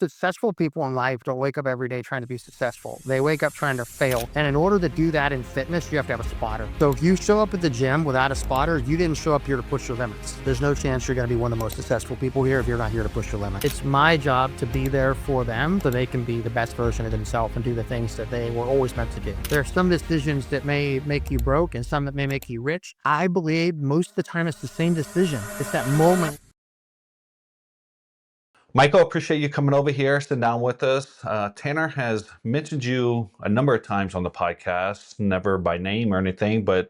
Successful people in life don't wake up every day trying to be successful. They wake up trying to fail. And in order to do that in fitness, you have to have a spotter. So if you show up at the gym without a spotter, you didn't show up here to push your limits. There's no chance you're going to be one of the most successful people here if you're not here to push your limits. It's my job to be there for them so they can be the best version of themselves and do the things that they were always meant to do. There are some decisions that may make you broke and some that may make you rich. I believe most of the time it's the same decision. It's that moment. Michael, appreciate you coming over here, sitting down with us. Tanner has mentioned you a number of times on the podcast, never by name or anything, but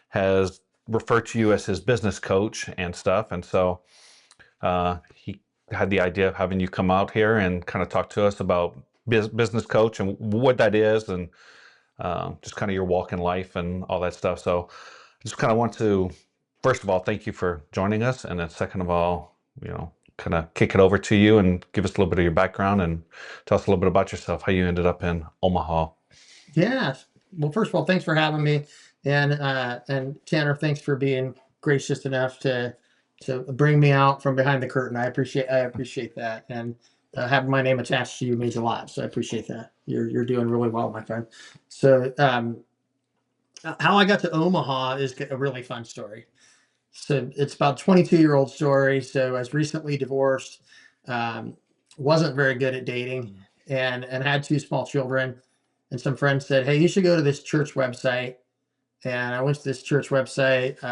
has referred to you as his business coach and stuff. And so he had the idea of having you come out here and kind of talk to us about business coach and what that is, and just kind of your walk in life and all that stuff. So I just kind of want to, first of all, thank you for joining us. And then second of all, kind of kick it over to you and give us a little bit of your background and tell us a little bit about yourself, how you ended up in Omaha. Yeah. Well, first of all, thanks for having me. And Tanner, thanks for being gracious enough to bring me out from behind the curtain. I appreciate that. And having my name attached to you means a lot. So I appreciate that. You're doing really well, my friend. So how I got to Omaha is a really fun story. So it's about a 22-year-old story. So I was recently divorced, wasn't very good at dating, and had two small children. And some friends said, "Hey, you should go to this church website." And I went to this church website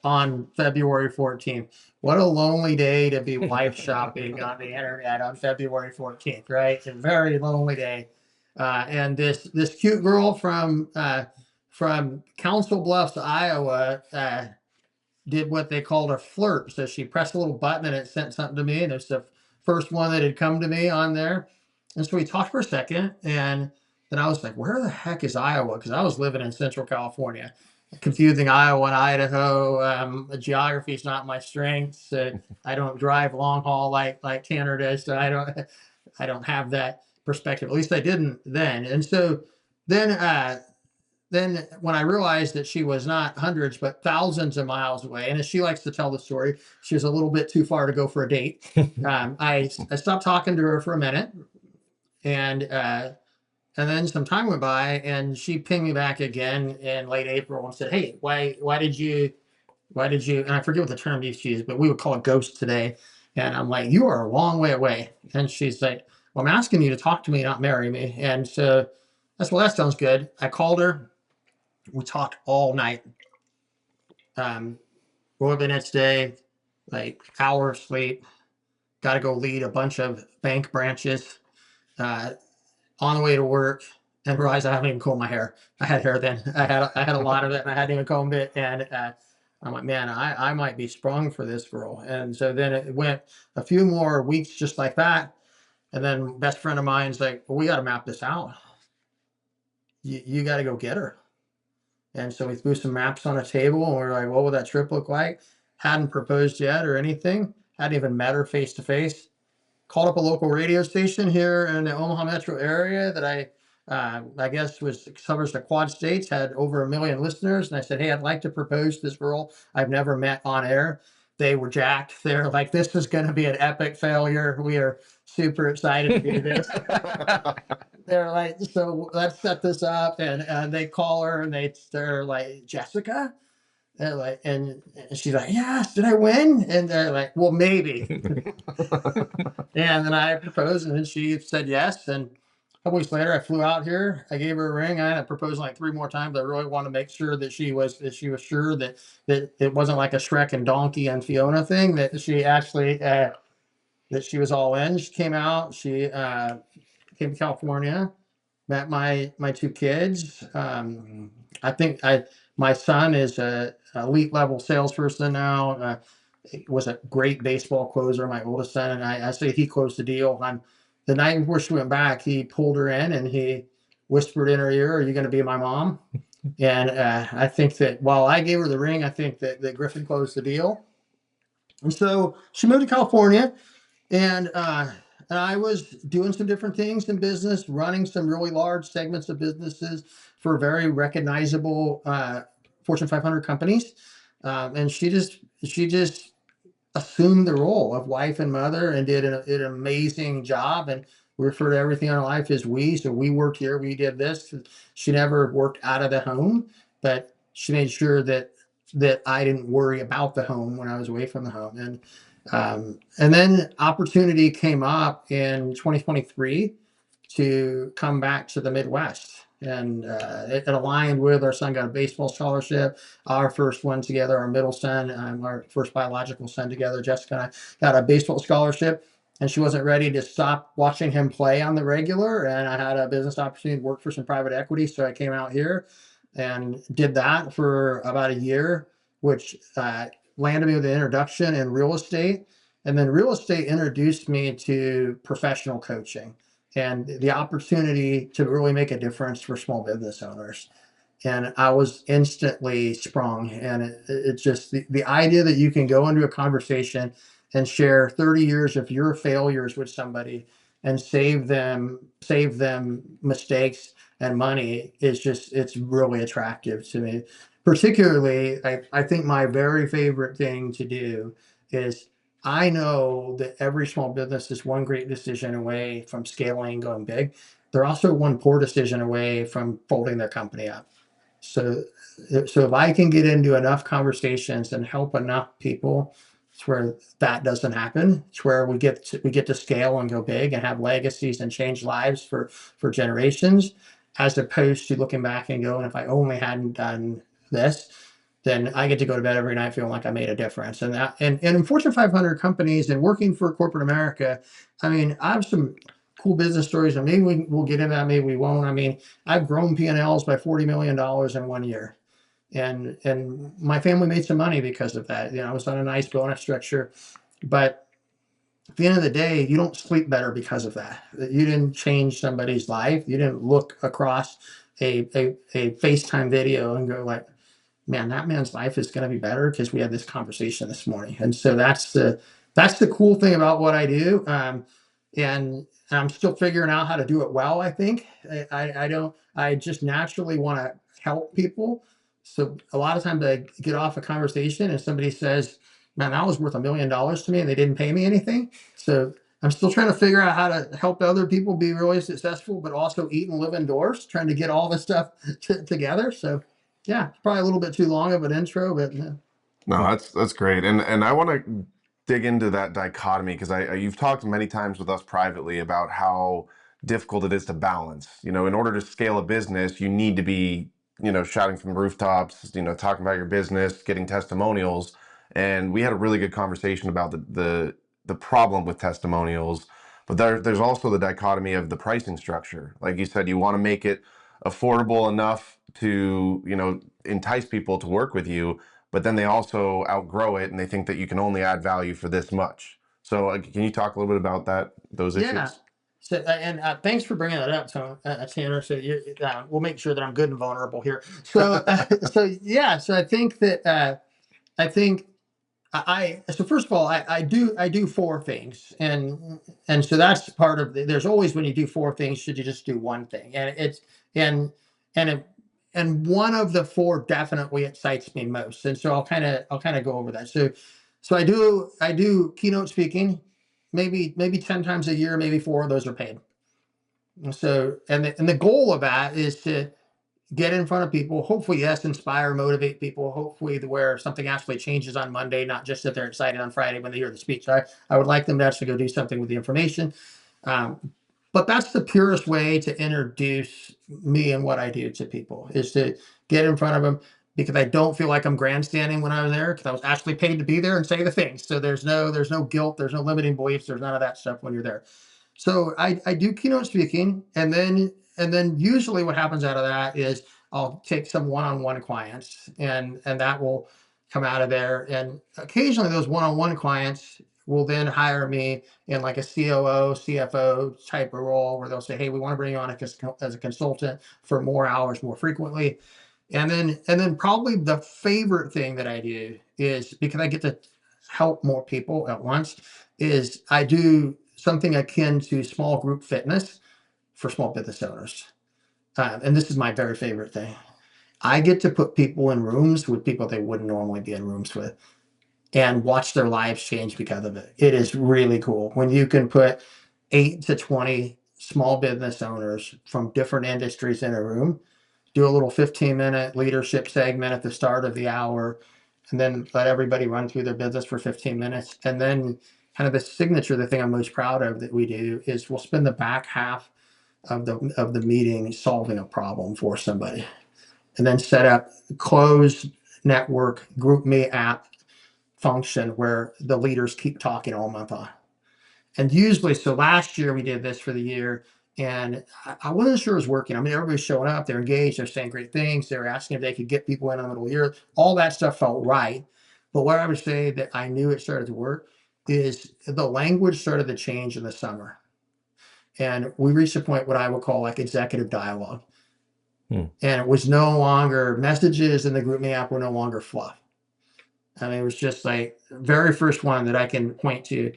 on February 14th. What a lonely day to be wife shopping on the internet on February 14th, right? It's a very lonely day. And this cute girl from Council Bluffs, Iowa, did what they called a flirt. So she pressed a little button and it sent something to me. And it's the first one that had come to me on there. And so we talked for a second. And then I was like, where the heck is Iowa? Because I was living in Central California. Confusing Iowa and Idaho. Geography is not my strength. So I don't drive long haul like Tanner does. So I don't have that perspective. At least I didn't then. And so then when I realized that she was not hundreds, but thousands of miles away, and as she likes to tell the story, she was a little bit too far to go for a date. I stopped talking to her for a minute, and then some time went by, and she pinged me back again in late April and said, "Hey, why did you?" And I forget what the term she used, but we would call it ghost today. And I'm like, "You are a long way away." And she's like, "Well, I'm asking you to talk to me, not marry me." And so that's, well, that sounds good. I called her. We talked all night. Woke up the next day, like hour of sleep. Got to go lead a bunch of bank branches. On the way to work, and realized I haven't even combed my hair. I had hair then. I had a lot of it, and I hadn't even combed it. And I'm like, man, I might be sprung for this girl. And so then it went a few more weeks just like that. And then best friend of mine's like, well, we got to map this out. You got to go get her. And so we threw some maps on a table, and we were like, what would that trip look like? Hadn't proposed yet or anything. Hadn't even met her face to face. Called up a local radio station here in the Omaha metro area that I guess covers the Quad States, had over 1 million listeners. And I said, hey, I'd like to propose to this girl I've never met on air. They were jacked. They're like, this is going to be an epic failure. We are super excited to do this. They're like, so let's set this up. And they call her and they're like, Jessica? They're like, and she's like, yes, did I win? And they're like, well, maybe. And then I proposed, and then she said yes. And a couple weeks later, I flew out here. I gave her a ring. I proposed like 3 more times. I really wanted to make sure that she was sure that it wasn't like a Shrek and Donkey and Fiona thing. That she actually that she was all in. She came out. She came to California, met my 2 kids. I think my son is a elite level salesperson now. Was a great baseball closer, my oldest son, and I say he closed the deal. On the night before she went back, he pulled her in and he whispered in her ear, "Are you going to be my mom?" And I think that while I gave her the ring, I think that Griffin closed the deal. And so she moved to California, and I was doing some different things in business, running some really large segments of businesses for very recognizable Fortune 500 companies. And she just assumed the role of wife and mother and did an amazing job. And We refer to everything in our life as we. So we worked here, we did this. She never worked out of the home, but she made sure that I didn't worry about the home when I was away from the home. And then opportunity came up in 2023 to come back to the Midwest. And it aligned with our son got a baseball scholarship, our first one together, our middle son, our first biological son together, Jessica and I got a baseball scholarship. And she wasn't ready to stop watching him play on the regular. And I had a business opportunity to work for some private equity. So I came out here and did that for about a year, which landed me with an introduction in real estate. And then real estate introduced me to professional coaching and the opportunity to really make a difference for small business owners. And I was instantly sprung. And it's just the idea that you can go into a conversation and share 30 years of your failures with somebody and save them mistakes and money is just, it's really attractive to me. Particularly, I think my very favorite thing to do is I know that every small business is one great decision away from scaling, going big. They're also one poor decision away from folding their company up. So, so if I can get into enough conversations and help enough people, it's where that doesn't happen. It's where we get to scale and go big and have legacies and change lives for generations, as opposed to looking back and going, if I only hadn't done this, then I get to go to bed every night feeling like I made a difference. And that, and in Fortune 500 companies and working for corporate America, I mean, I have some cool business stories, and maybe we'll get into that, maybe we won't. I mean, I've grown P&Ls by $40 million in 1 year. And my family made some money because of that. You know, I was on a nice bonus structure, but at the end of the day, you don't sleep better because of that. You didn't change somebody's life. You didn't look across a FaceTime video and go like, man, that man's life is going to be better because we had this conversation this morning. And so that's the cool thing about what I do. And I'm still figuring out how to do it well. I think I just naturally want to help people. So a lot of times I get off a conversation and somebody says, man, that was worth $1 million to me and they didn't pay me anything. So I'm still trying to figure out how to help other people be really successful, but also eat and live indoors, trying to get all this stuff together. So yeah, it's probably a little bit too long of an intro, but No, that's great. And I want to dig into that dichotomy because you've talked many times with us privately about how difficult it is to balance. You know, in order to scale a business, you need to be, you know, shouting from the rooftops, you know, talking about your business, getting testimonials. And we had a really good conversation about the problem with testimonials, but there's also the dichotomy of the pricing structure. Like you said, you want to make it affordable enough to, you know, entice people to work with you, but then they also outgrow it and they think that you can only add value for this much. So can you talk a little bit about those issues? yeah. So and thanks for bringing that up, Tanner. So we'll make sure that I'm good and vulnerable here. So yeah. So I think that so first of all, I do four things, and so that's part of there's always, when you do four things, should you just do one thing? And it's and and one of the four definitely excites me most, and so I'll kind of go over that. So I do keynote speaking, maybe 10 times a year, maybe 4 of those are paid. And so and the goal of that is to get in front of people, hopefully, yes, inspire, motivate people, hopefully where something actually changes on Monday, not just that they're excited on Friday when they hear the speech. I would like them to actually go do something with the information. But that's the purest way to introduce me and what I do to people, is to get in front of them, because I don't feel like I'm grandstanding when I'm there, because I was actually paid to be there and say the things. So there's no guilt, there's no limiting beliefs, there's none of that stuff when you're there. So I do keynote speaking, and then usually what happens out of that is I'll take some one-on-one clients, and that will come out of there. And occasionally those one-on-one clients will then hire me in like a COO, CFO type of role, where they'll say, hey, we want to bring you on as a consultant for more hours, more frequently. And then probably the favorite thing that I do is, because I get to help more people at once, is I do something akin to small group fitness for small business owners. And this is my very favorite thing. I get to put people in rooms with people they wouldn't normally be in rooms with, and watch their lives change because of it. It is really cool when you can put 8 to 20 small business owners from different industries in a room, do a little 15-minute leadership segment at the start of the hour, and then let everybody run through their business for 15 minutes. And then kind of the signature, the thing I'm most proud of that we do is we'll spend the back half of the meeting solving a problem for somebody, and then set up closed network group me app function where the leaders keep talking all month on. And usually, so last year we did this for the year, and I wasn't sure it was working. I mean, everybody's showing up, they're engaged, they're saying great things, they're asking if they could get people in the middle of the year. All that stuff felt right. But what I would say that I knew it started to work is the language started to change in the summer. And we reached a point what I would call like executive dialogue. And it was no longer messages in the group me app were no longer fluff. I mean, it was just like very first one that I can point to.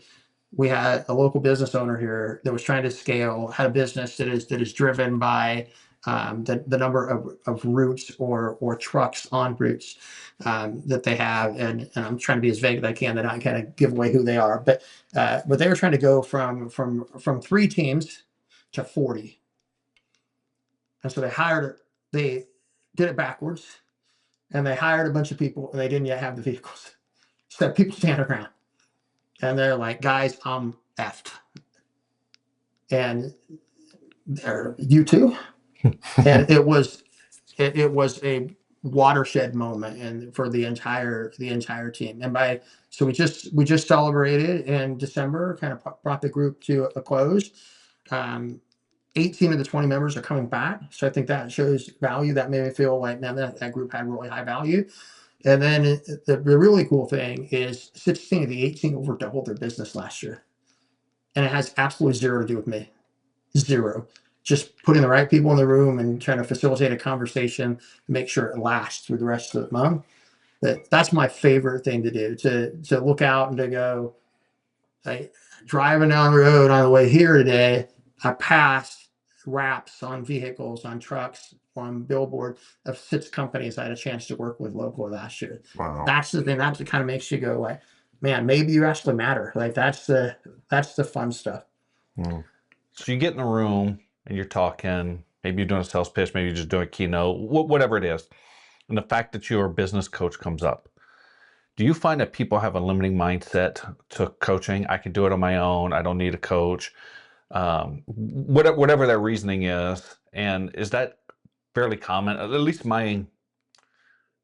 We had a local business owner here that was trying to scale, had a business that is driven by the number of routes or trucks on routes that they have, and I'm trying to be as vague as I can to not kind of give away who they are, but they were trying to go from 3 teams to 40, and so they did it backwards, and they hired a bunch of people, and they didn't yet have the vehicles, so people stand around. And they're like, guys, I'm effed. And they're, you too? And it was a watershed moment and for the entire team. And so we just celebrated in December, kind of brought the group to a close. 18 of the 20 members are coming back. So I think that shows value. That made me feel like, man, that group had really high value. And then the really cool thing is 16 of the 18 over doubled their business last year. And it has absolutely zero to do with me. Zero. Just putting the right people in the room and trying to facilitate a conversation and make sure it lasts through the rest of the month. That's my favorite thing to do, to look out and to go, like, driving down the road on the way here today, I passed wraps on vehicles, on trucks, on billboard of 6 companies I had a chance to work with locally last year. Wow. That's the thing that kind of makes you go like, man, maybe you actually matter. Like that's the fun stuff. So you get in a room and you're talking, maybe you're doing a sales pitch, maybe you're just doing a keynote, whatever it is. And the fact that your business coach comes up, do you find that people have a limiting mindset to coaching? I can do it on my own. I don't need a coach. Whatever their reasoning is. And is that fairly common? At least my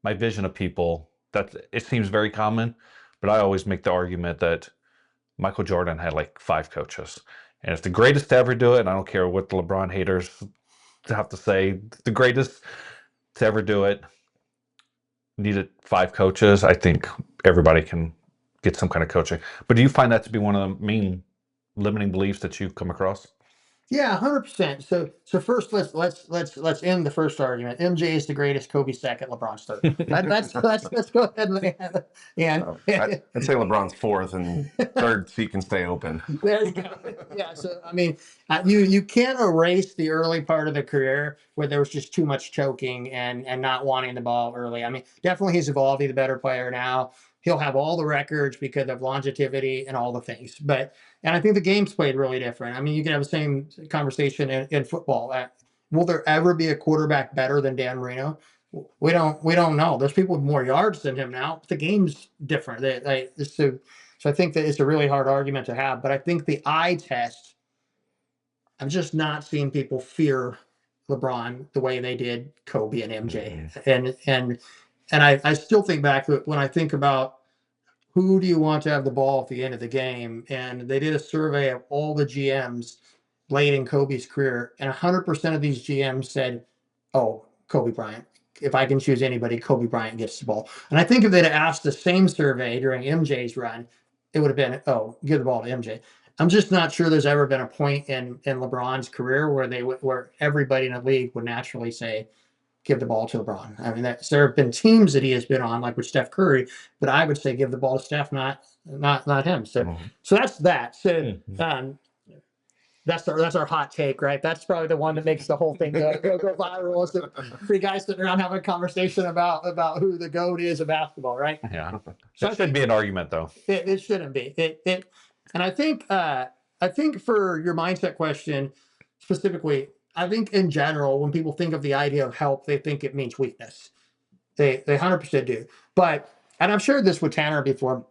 vision of people, that it seems very common, but I always make the argument that Michael Jordan had like 5 coaches. And it's the greatest to ever do it. And I don't care what the LeBron haters have to say, the greatest to ever do it. Needed 5 coaches. I think everybody can get some kind of coaching. But do you find that to be one of the main limiting beliefs that you've come across? Yeah, 100%. So first, let's end the first argument. MJ is the greatest, Kobe second, LeBron's third. Let's go ahead and I'd say LeBron's 4th and 3rd seat can stay open. there you go. Yeah. So I mean, you can't erase the early part of the career where there was just too much choking and not wanting the ball early. I mean, definitely he's evolved. He's a better player now. He'll have all the records because of longevity and all the things. And I think the game's played really different. I mean, you can have the same conversation in football. Will there ever be a quarterback better than Dan Marino? We don't know. There's people with more yards than him now. But the game's different. So I think that it's a really hard argument to have. But I think the eye test, I'm just not seeing people fear LeBron the way they did Kobe and MJ. And I still think back when I think about who do you want to have the ball at the end of the game, and they did a survey of all the GMs late in Kobe's career, and 100% of these GMs said, "Oh, Kobe Bryant. If I can choose anybody, Kobe Bryant gets the ball." And I think if they'd asked the same survey during MJ's run, it would have been, "Oh, give the ball to MJ." I'm just not sure there's ever been a point in LeBron's career where everybody in the league would naturally say, give the ball to LeBron. I mean, there have been teams that he has been on, like with Steph Curry, but I would say give the ball to Steph, not him. So that's that. So that's our hot take, right? That's probably the one that makes the whole thing go viral. So 3 guys sitting around having a conversation about who the GOAT is of basketball, right? Yeah, so that should be an argument, though. It shouldn't be. And I think for your mindset question, specifically, I think in general, when people think of the idea of help, they think it means weakness. They 100% do. But, and I've shared this with Tanner before.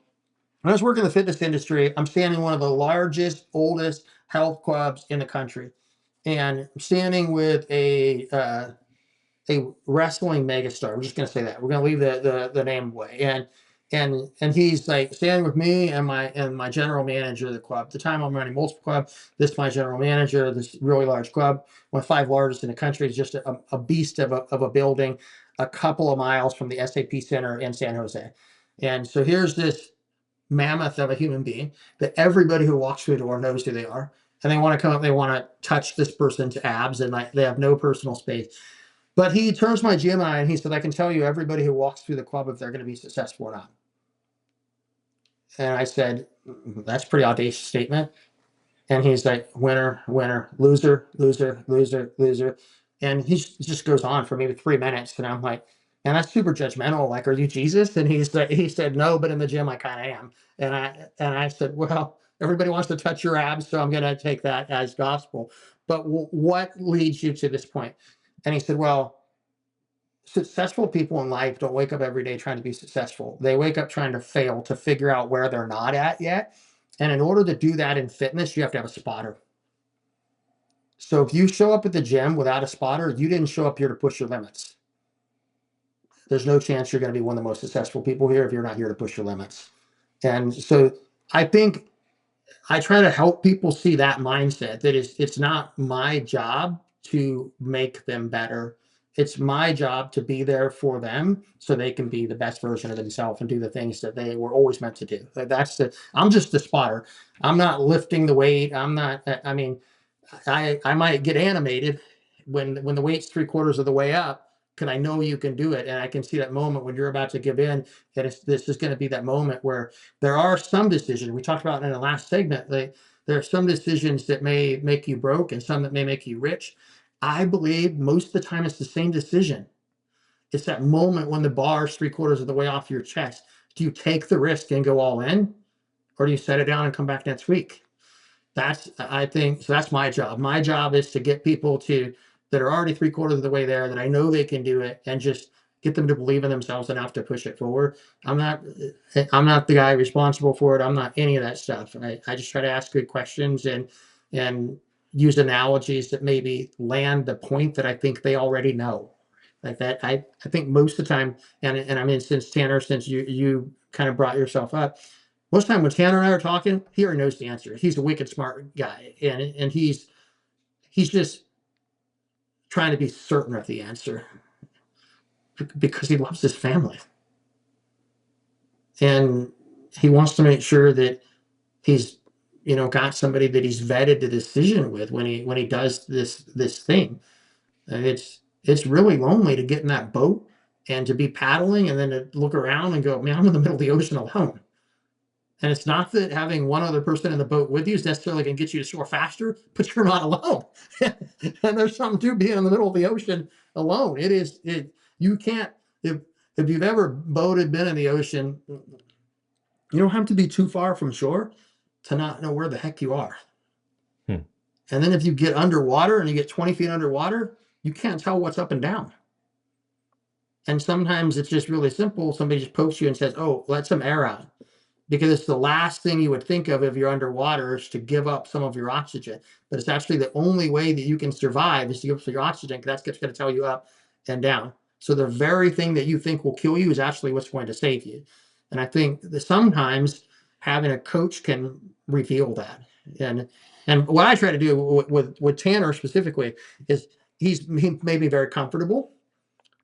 When I was working in the fitness industry, I'm standing in one of the largest, oldest health clubs in the country, and I'm standing with a wrestling megastar. We're just going to say that. We're going to leave the name away. And he's like standing with me and my general manager of the club. At the time I'm running multiple club. This is my general manager. This really large club, one of 5 largest in the country. It's just a beast of a building, a couple of miles from the SAP Center in San Jose. And so here's this mammoth of a human being that everybody who walks through the door knows who they are. And they want to come up, they want to touch this person's abs, and like they have no personal space. But he turns to my GM and he said, I can tell you everybody who walks through the club if they're going to be successful or not. And I said, that's a pretty audacious statement. And he's like, winner, winner, loser, loser, loser, loser. And he just goes on for maybe 3 minutes. And I'm like, man, that's super judgmental. Like, are you Jesus? And he said, no, but in the gym, I kind of am. And I said, well, everybody wants to touch your abs, so I'm going to take that as gospel. But what leads you to this point? And he said, well, successful people in life don't wake up every day trying to be successful. They wake up trying to fail to figure out where they're not at yet. And in order to do that in fitness, you have to have a spotter. So if you show up at the gym without a spotter, you didn't show up here to push your limits. There's no chance you're going to be one of the most successful people here if you're not here to push your limits. And so I think I try to help people see that mindset, that it's not my job to make them better. It's my job to be there for them so they can be the best version of themselves and do the things that they were always meant to do. I'm just the spotter. I'm not lifting the weight. I mean, I might get animated when the weight's 3/4 of the way up, because I know you can do it. And I can see that moment when you're about to give in, that this is going to be that moment where there are some decisions we talked about in the last segment. There are some decisions that may make you broke and some that may make you rich. I believe most of the time it's the same decision. It's that moment when the bar's 3/4 of the way off your chest. Do you take the risk and go all in, or do you set it down and come back next week? I think, so that's my job. My job is to get people that are already 3/4 of the way there, that I know they can do it, and just get them to believe in themselves enough to push it forward. I'm not the guy responsible for it. I'm not any of that stuff. I just try to ask good questions and use analogies that maybe land the point that I think they already know. Like that, I think most of the time, and I mean, since you kind of brought yourself up, most of the time when Tanner and I are talking, he already knows the answer. He's a wicked smart guy, and he's just trying to be certain of the answer because he loves his family, and he wants to make sure that he's got somebody that he's vetted the decision with when he does this thing. And it's really lonely to get in that boat and to be paddling and then to look around and go, man, I'm in the middle of the ocean alone. And it's not that having one other person in the boat with you is necessarily going to get you to shore faster, but you're not alone. And there's something to being in the middle of the ocean alone. You can't, if you've ever been in the ocean, you don't have to be too far from shore to not know where the heck you are. And then if you get underwater and you get 20 feet underwater, you can't tell what's up and down. And sometimes it's just really simple. Somebody just pokes you and says, oh, let some air out. Because it's the last thing you would think of if you're underwater, is to give up some of your oxygen. But it's actually the only way that you can survive is to give up your oxygen, because that's going to tell you up and down. So the very thing that you think will kill you is actually what's going to save you. And I think that sometimes having a coach can reveal that. And what I try to do with Tanner specifically is he made me very comfortable.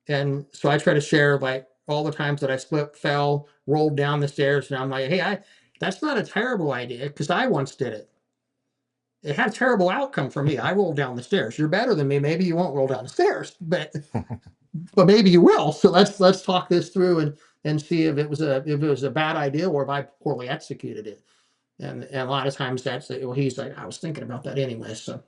And so I try to share like all the times that I slipped, fell, rolled down the stairs, and I'm like, hey, that's not a terrible idea, because I once did it. It had a terrible outcome for me. I rolled down the stairs. You're better than me. Maybe you won't roll down the stairs, but maybe you will. So let's talk this through and see if it was a bad idea or if I poorly executed it. And a lot of times he's like, I was thinking about that anyway. So.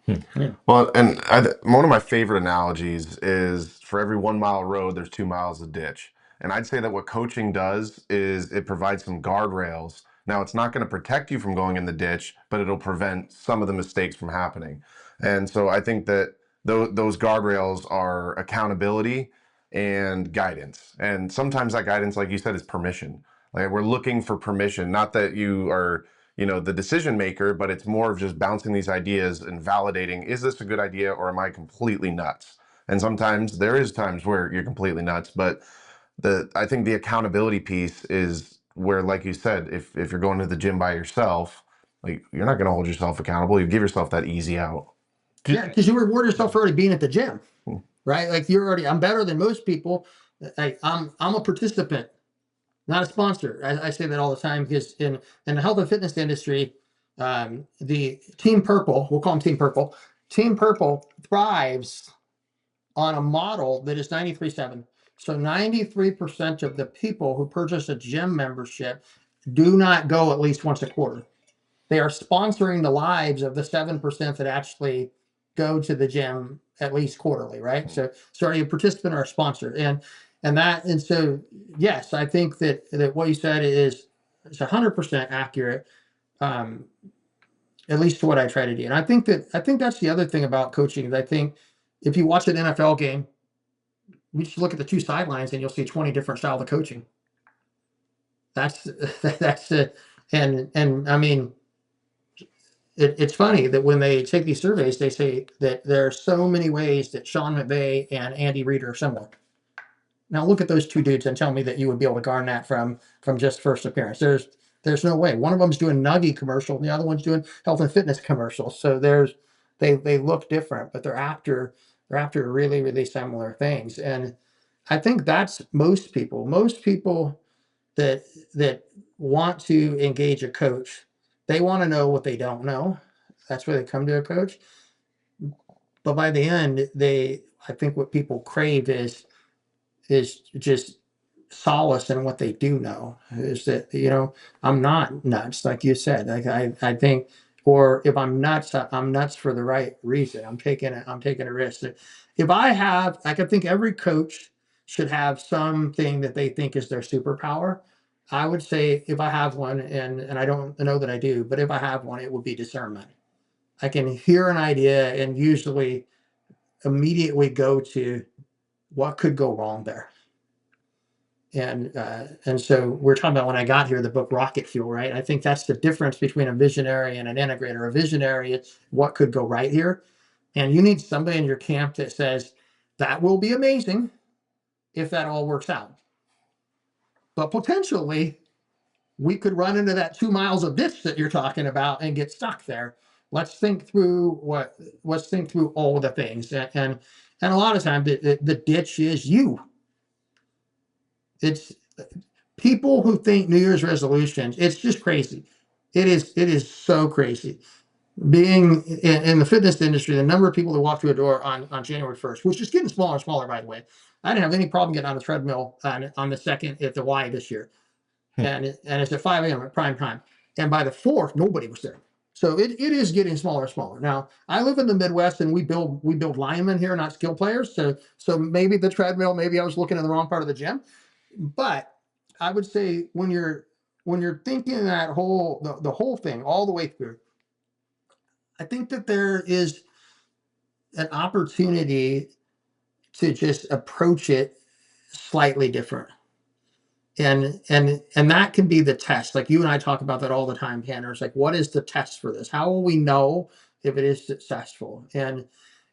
Yeah. Well, and one of my favorite analogies is, for every 1 mile road, there's 2 miles of ditch. And I'd say that what coaching does is it provides some guardrails. Now, it's not going to protect you from going in the ditch, but it'll prevent some of the mistakes from happening. And so I think that those guardrails are accountability and guidance. And sometimes that guidance, like you said, is permission. Like we're looking for permission, not that you are, the decision maker, but it's more of just bouncing these ideas and validating, is this a good idea or am I completely nuts? And sometimes there is times where you're completely nuts, but I think the accountability piece is where, like you said, if you're going to the gym by yourself, like you're not going to hold yourself accountable. You give yourself that easy out. Yeah, because you reward yourself for already being at the gym, Hmm. right? Like I'm better than most people. I'm a participant, not a sponsor. I say that all the time because in the health and fitness industry, the Team Purple, we'll call them Team Purple. Team Purple thrives on a model that is 93/7. So 93% of the people who purchase a gym membership do not go at least once a quarter. They are sponsoring the lives of the 7% that actually go to the gym at least quarterly, right? So are you a participant or a sponsor? And so yes, I think that what you said is 100% accurate. At least to what I try to do. And I think that's the other thing about coaching is I think if you watch an NFL game, you just look at the two sidelines and you'll see 20 different styles of coaching. That's it. And I mean, it's funny that when they take these surveys, they say that there are so many ways that Sean McVay and Andy Reid are similar. Now look at those two dudes and tell me that you would be able to garner that from just first appearance. There's no way. One of them's doing Nuggy commercial, and the other one's doing health and fitness commercials. So they look different, but they're after really, really similar things. And I think that's most people. Most people that want to engage a coach, they want to know what they don't know. That's why they come to a coach. But by the end, I think what people crave is just solace in what they do know. Is that I'm not nuts, like you said. Like I think, or if I'm nuts, I'm nuts for the right reason. I'm taking a risk. If I think every coach should have something that they think is their superpower. I would say if I have one, and I don't know that I do, but if I have one, it would be discernment. I can hear an idea and usually immediately go to what could go wrong there. And so we're talking about when I got here, the book Rocket Fuel, right? I think that's the difference between a visionary and an integrator. A visionary is what could go right here. And you need somebody in your camp that says, that will be amazing if that all works out. But potentially, we could run into that 2 miles of ditch that you're talking about and get stuck there. Let's think through all the things. And a lot of times the ditch is you. It's people who think New Year's resolutions. It's just crazy. It is so crazy. Being in the fitness industry, the number of people that walk through a door on January 1st, which is getting smaller and smaller, by the way. I didn't have any problem getting on the treadmill on the 2nd at the Y this year. And it's at 5 a.m. at prime time. And by the 4th, nobody was there. So it is getting smaller and smaller. Now, I live in the Midwest and we build linemen here, not skill players. So maybe the treadmill, maybe I was looking in the wrong part of the gym. But I would say when you're thinking that the whole thing all the way through, I think that there is an opportunity to just approach it slightly different. And that can be the test. Like you and I talk about that all the time, Tanner. It's like, what is the test for this? How will we know if it is successful? And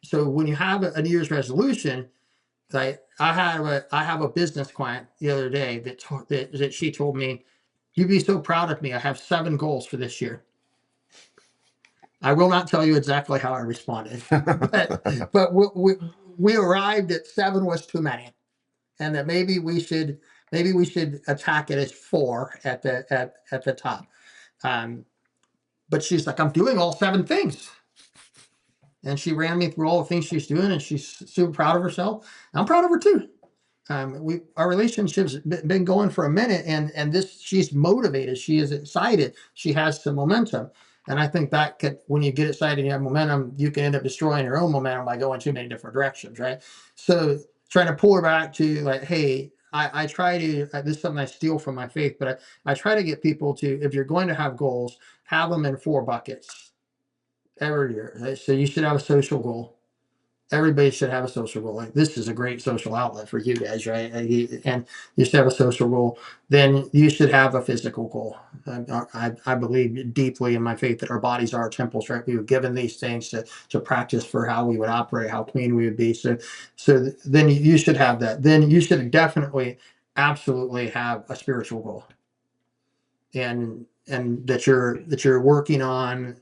so when you have a New Year's resolution, I have a business client the other day that she told me, "You'd be so proud of me. I have 7 goals for this year." I will not tell you exactly how I responded, but we arrived at 7 was too many, and that maybe we should attack it as 4 at the top. But she's like, "I'm doing all 7 things." And she ran me through all the things she's doing, and she's super proud of herself. I'm proud of her too. Our relationship's been going for a minute, and she's motivated. She is excited. She has some momentum. And I think that when you get excited and you have momentum, you can end up destroying your own momentum by going too many different directions, right? So trying to pull her back to like, hey, I try to, this is something I steal from my faith, but I try to get people to, if you're going to have goals, have them in 4 buckets. every year. So you should have a social goal. Everybody should have a social goal. Like, this is a great social outlet for you guys, right? And you should have a social goal. Then you should have a physical goal. I believe deeply in my faith that our bodies are our temples, right? We were given these things to practice for how we would operate, how clean we would be. So then you should have that. Then you should definitely, absolutely have a spiritual goal, and that you're working on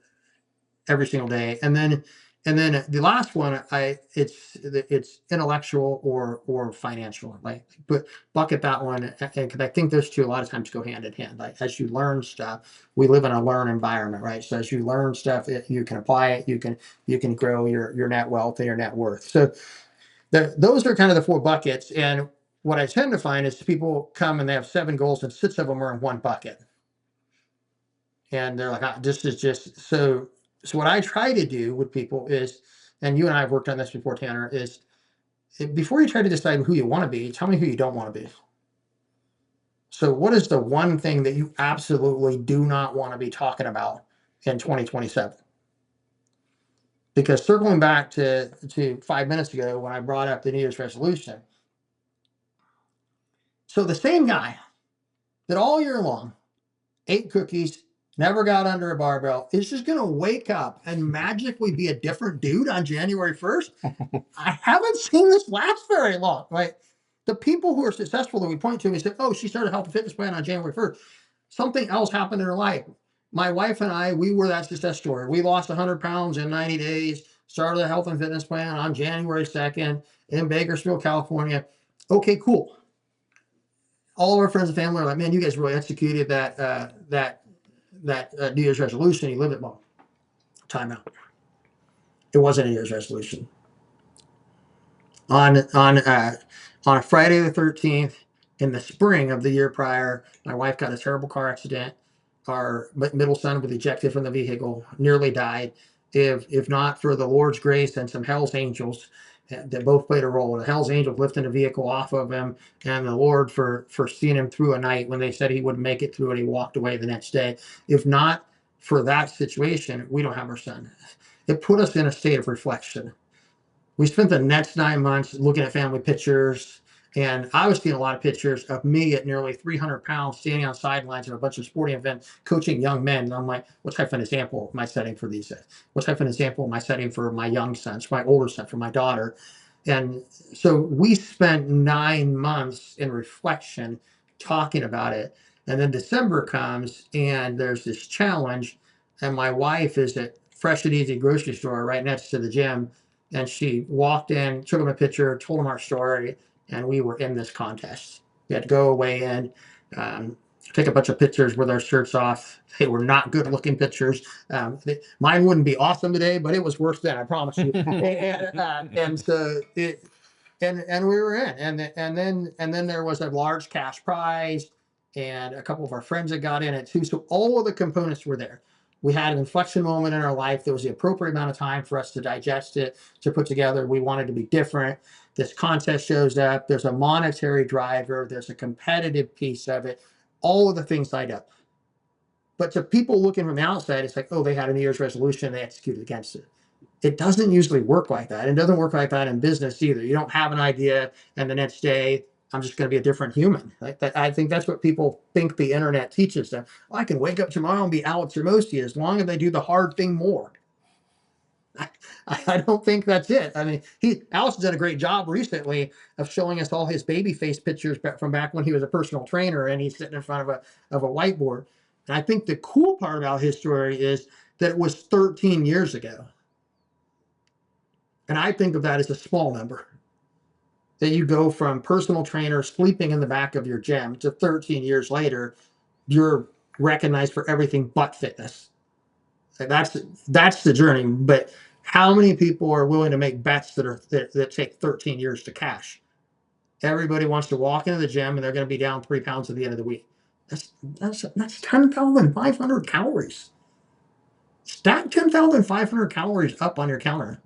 every single day. And then the last one, it's intellectual or financial. Like, but bucket that one, because I think those two a lot of times go hand in hand. Like, as you learn stuff, we live in a learn environment, right? So as you learn stuff, you can apply it, you can grow your net wealth and your net worth. So those are kind of the four buckets. And what I tend to find is people come and they have 7 goals and 6 of them are in one bucket. And they're like, this is just so. So what I try to do with people is, and you and I have worked on this before, Tanner, is before you try to decide who you want to be, tell me who you don't want to be. So what is the one thing that you absolutely do not want to be talking about in 2027? Because circling back to 5 minutes ago when I brought up the New Year's resolution. So the same guy that all year long ate cookies, never got under a barbell, is just going to wake up and magically be a different dude on January 1st. I haven't seen this last very long. Right? The people who are successful that we point to, we say, oh, she started a health and fitness plan on January 1st. Something else happened in her life. My wife and I, we were that success story. We lost 100 pounds in 90 days, started a health and fitness plan on January 2nd in Bakersfield, California. Okay, cool. All of our friends and family are like, man, you guys really executed that New Year's resolution. You live it well. Time out. It wasn't a New Year's resolution. On a Friday the 13th in the spring of the year prior, my wife got a terrible car accident. Our middle son was ejected from the vehicle, nearly died. If not for the Lord's grace and some Hell's Angels that both played a role. The Hell's Angels lifting the vehicle off of him, and the Lord for seeing him through a night when they said he wouldn't make it through, and he walked away the next day. If not for that situation, we don't have our son. It put us in a state of reflection. We spent the next 9 months looking at family pictures, and I was seeing a lot of pictures of me at nearly 300 pounds standing on sidelines of a bunch of sporting events coaching young men. And I'm like, what type of an example am I setting for these? What type of an example am I setting for my young sons, my older son, for my daughter? And so we spent 9 months in reflection talking about it. And then December comes and there's this challenge. And my wife is at Fresh and Easy grocery store right next to the gym. And she walked in, took him a picture, told him our story, and we were in this contest. We had to go away and take a bunch of pictures with our shirts off. They were not good looking pictures. Mine wouldn't be awesome today, but it was worse then, I promise you. And so it, and we were in, and then there was a large cash prize, and a couple of our friends that got in it too. So all of the components were there. We had an inflection moment in our life. There was the appropriate amount of time for us to digest it, to put together. We wanted to be different. This contest shows up. There's a monetary driver. There's a competitive piece of it. All of the things light up. But to people looking from the outside, it's like, oh, they had a New Year's resolution. They executed against it. It doesn't usually work like that. It doesn't work like that in business either. You don't have an idea and the next day, I'm just going to be a different human. I think that's what people think the internet teaches them. Oh, I can wake up tomorrow and be Alex Hermosi as long as they do the hard thing more. I don't think that's it. I mean, Alex has done a great job recently of showing us all his baby face pictures from back when he was a personal trainer and he's sitting in front of a whiteboard. And I think the cool part about his story is that it was 13 years ago. And I think of that as a small number. That you go from personal trainer sleeping in the back of your gym to 13 years later, you're recognized for everything but fitness. That's the journey. But how many people are willing to make bets that take 13 years to cash? Everybody wants to walk into the gym and they're going to be down 3 pounds at the end of the week. That's 10,500 calories. Stack 10,500 calories up on your counter.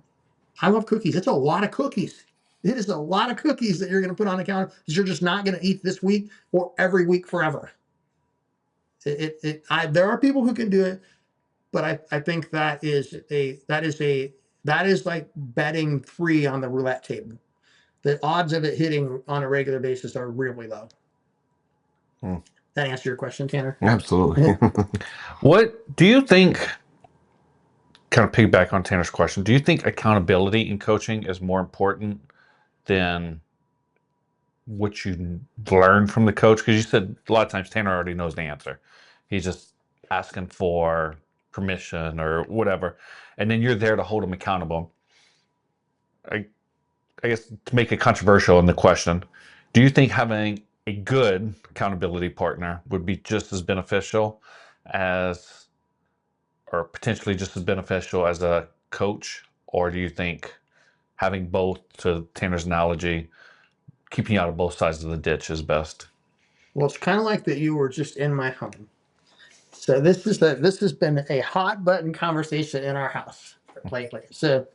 I love cookies. It's a lot of cookies. It is a lot of cookies that you're going to put on the counter because you're just not going to eat this week or every week forever. There are people who can do it. but I think that is like betting 3 on the roulette table. The odds of it hitting on a regular basis are really low. That answer your question, Tanner? Absolutely. What do you think? Kind of piggyback on Tanner's question. Do you think accountability in coaching is more important than what you learn from the coach? Because you said a lot of times Tanner already knows the answer. He's just asking for permission or whatever, and then you're there to hold him accountable. I guess to make it controversial in the question, do you think having a good accountability partner would be just as beneficial as, or potentially just as beneficial as a coach? Or do you think having both, to Tanner's analogy, keeping you out of both sides of the ditch is best? Well, it's kind of like that you were just in my home. So this has been a hot button conversation in our house lately. So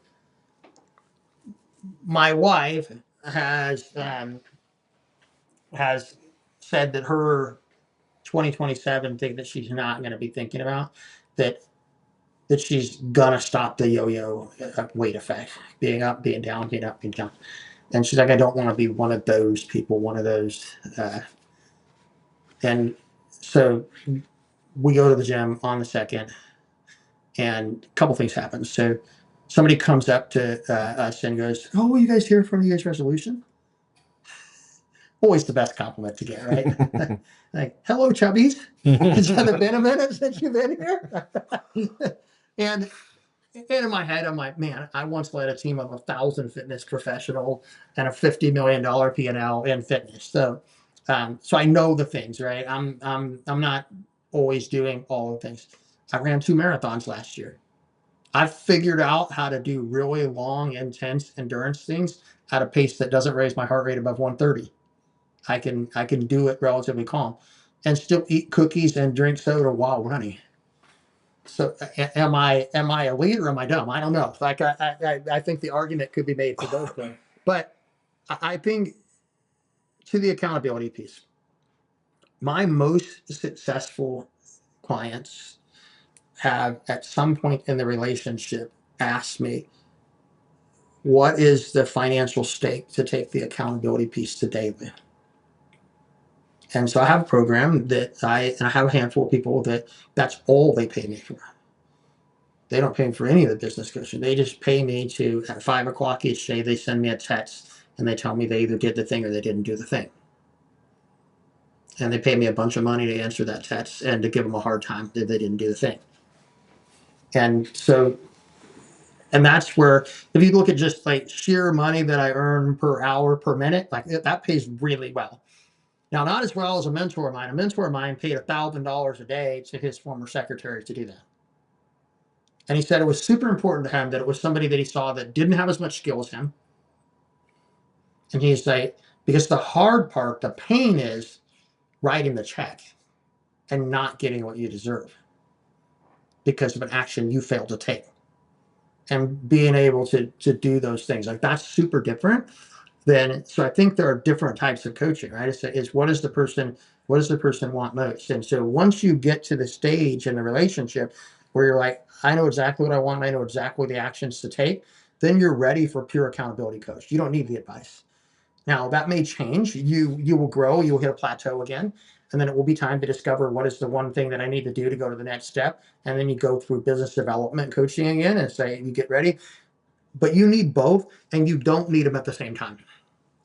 my wife has said that her 2027 thing that she's not going to be thinking about, that she's gonna stop the yo-yo weight effect, being up, being down, being up, being down. And she's like, I don't want to be one of those people, one of those. And so we go to the gym on the 2nd, and a couple things happen. So somebody comes up to us and goes, "Oh, you guys here for New Year's resolution?" Always the best compliment to get, right? Like, hello, chubbies. Has it been a minute since you've been here? And in my head, I'm like, man, I once led a team of 1,000 fitness professionals and a $50 million P&L in fitness. So, so I know the things, right? I'm not always doing all the things. I ran 2 marathons last year. I figured out how to do really long, intense endurance things at a pace that doesn't raise my heart rate above 130. I can do it relatively calm, and still eat cookies and drink soda while running. So am I elite or am I dumb? I don't know. Like I think the argument could be made for both of them. But I think, to the accountability piece, my most successful clients have at some point in the relationship asked me, what is the financial stake to take the accountability piece to daily? And so I have a program that I have a handful of people that's all they pay me for. They don't pay me for any of the business coaching. They just pay me to, at 5 o'clock each day, they send me a text and they tell me they either did the thing or they didn't do the thing. And they pay me a bunch of money to answer that text and to give them a hard time that they didn't do the thing. And so, and that's where, if you look at just like sheer money that I earn per hour, per minute, like that pays really well. Now, not as well as a mentor of mine. A mentor of mine paid $1,000 a day to his former secretary to do that. And he said it was super important to him that it was somebody that he saw that didn't have as much skill as him. And he's like, because the hard part, the pain is writing the check and not getting what you deserve because of an action you failed to take. And being able to do those things, like that's super different than, so I think there are different types of coaching, right? It's what does the person want most? And so once you get to the stage in the relationship where you're like, I know exactly what I want, I know exactly the actions to take, then you're ready for pure accountability coach. You don't need the advice. Now that may change. You will grow, you'll hit a plateau again, and then it will be time to discover what is the one thing that I need to do to go to the next step. And then you go through business development coaching again and say, you get ready. But you need both, and you don't need them at the same time.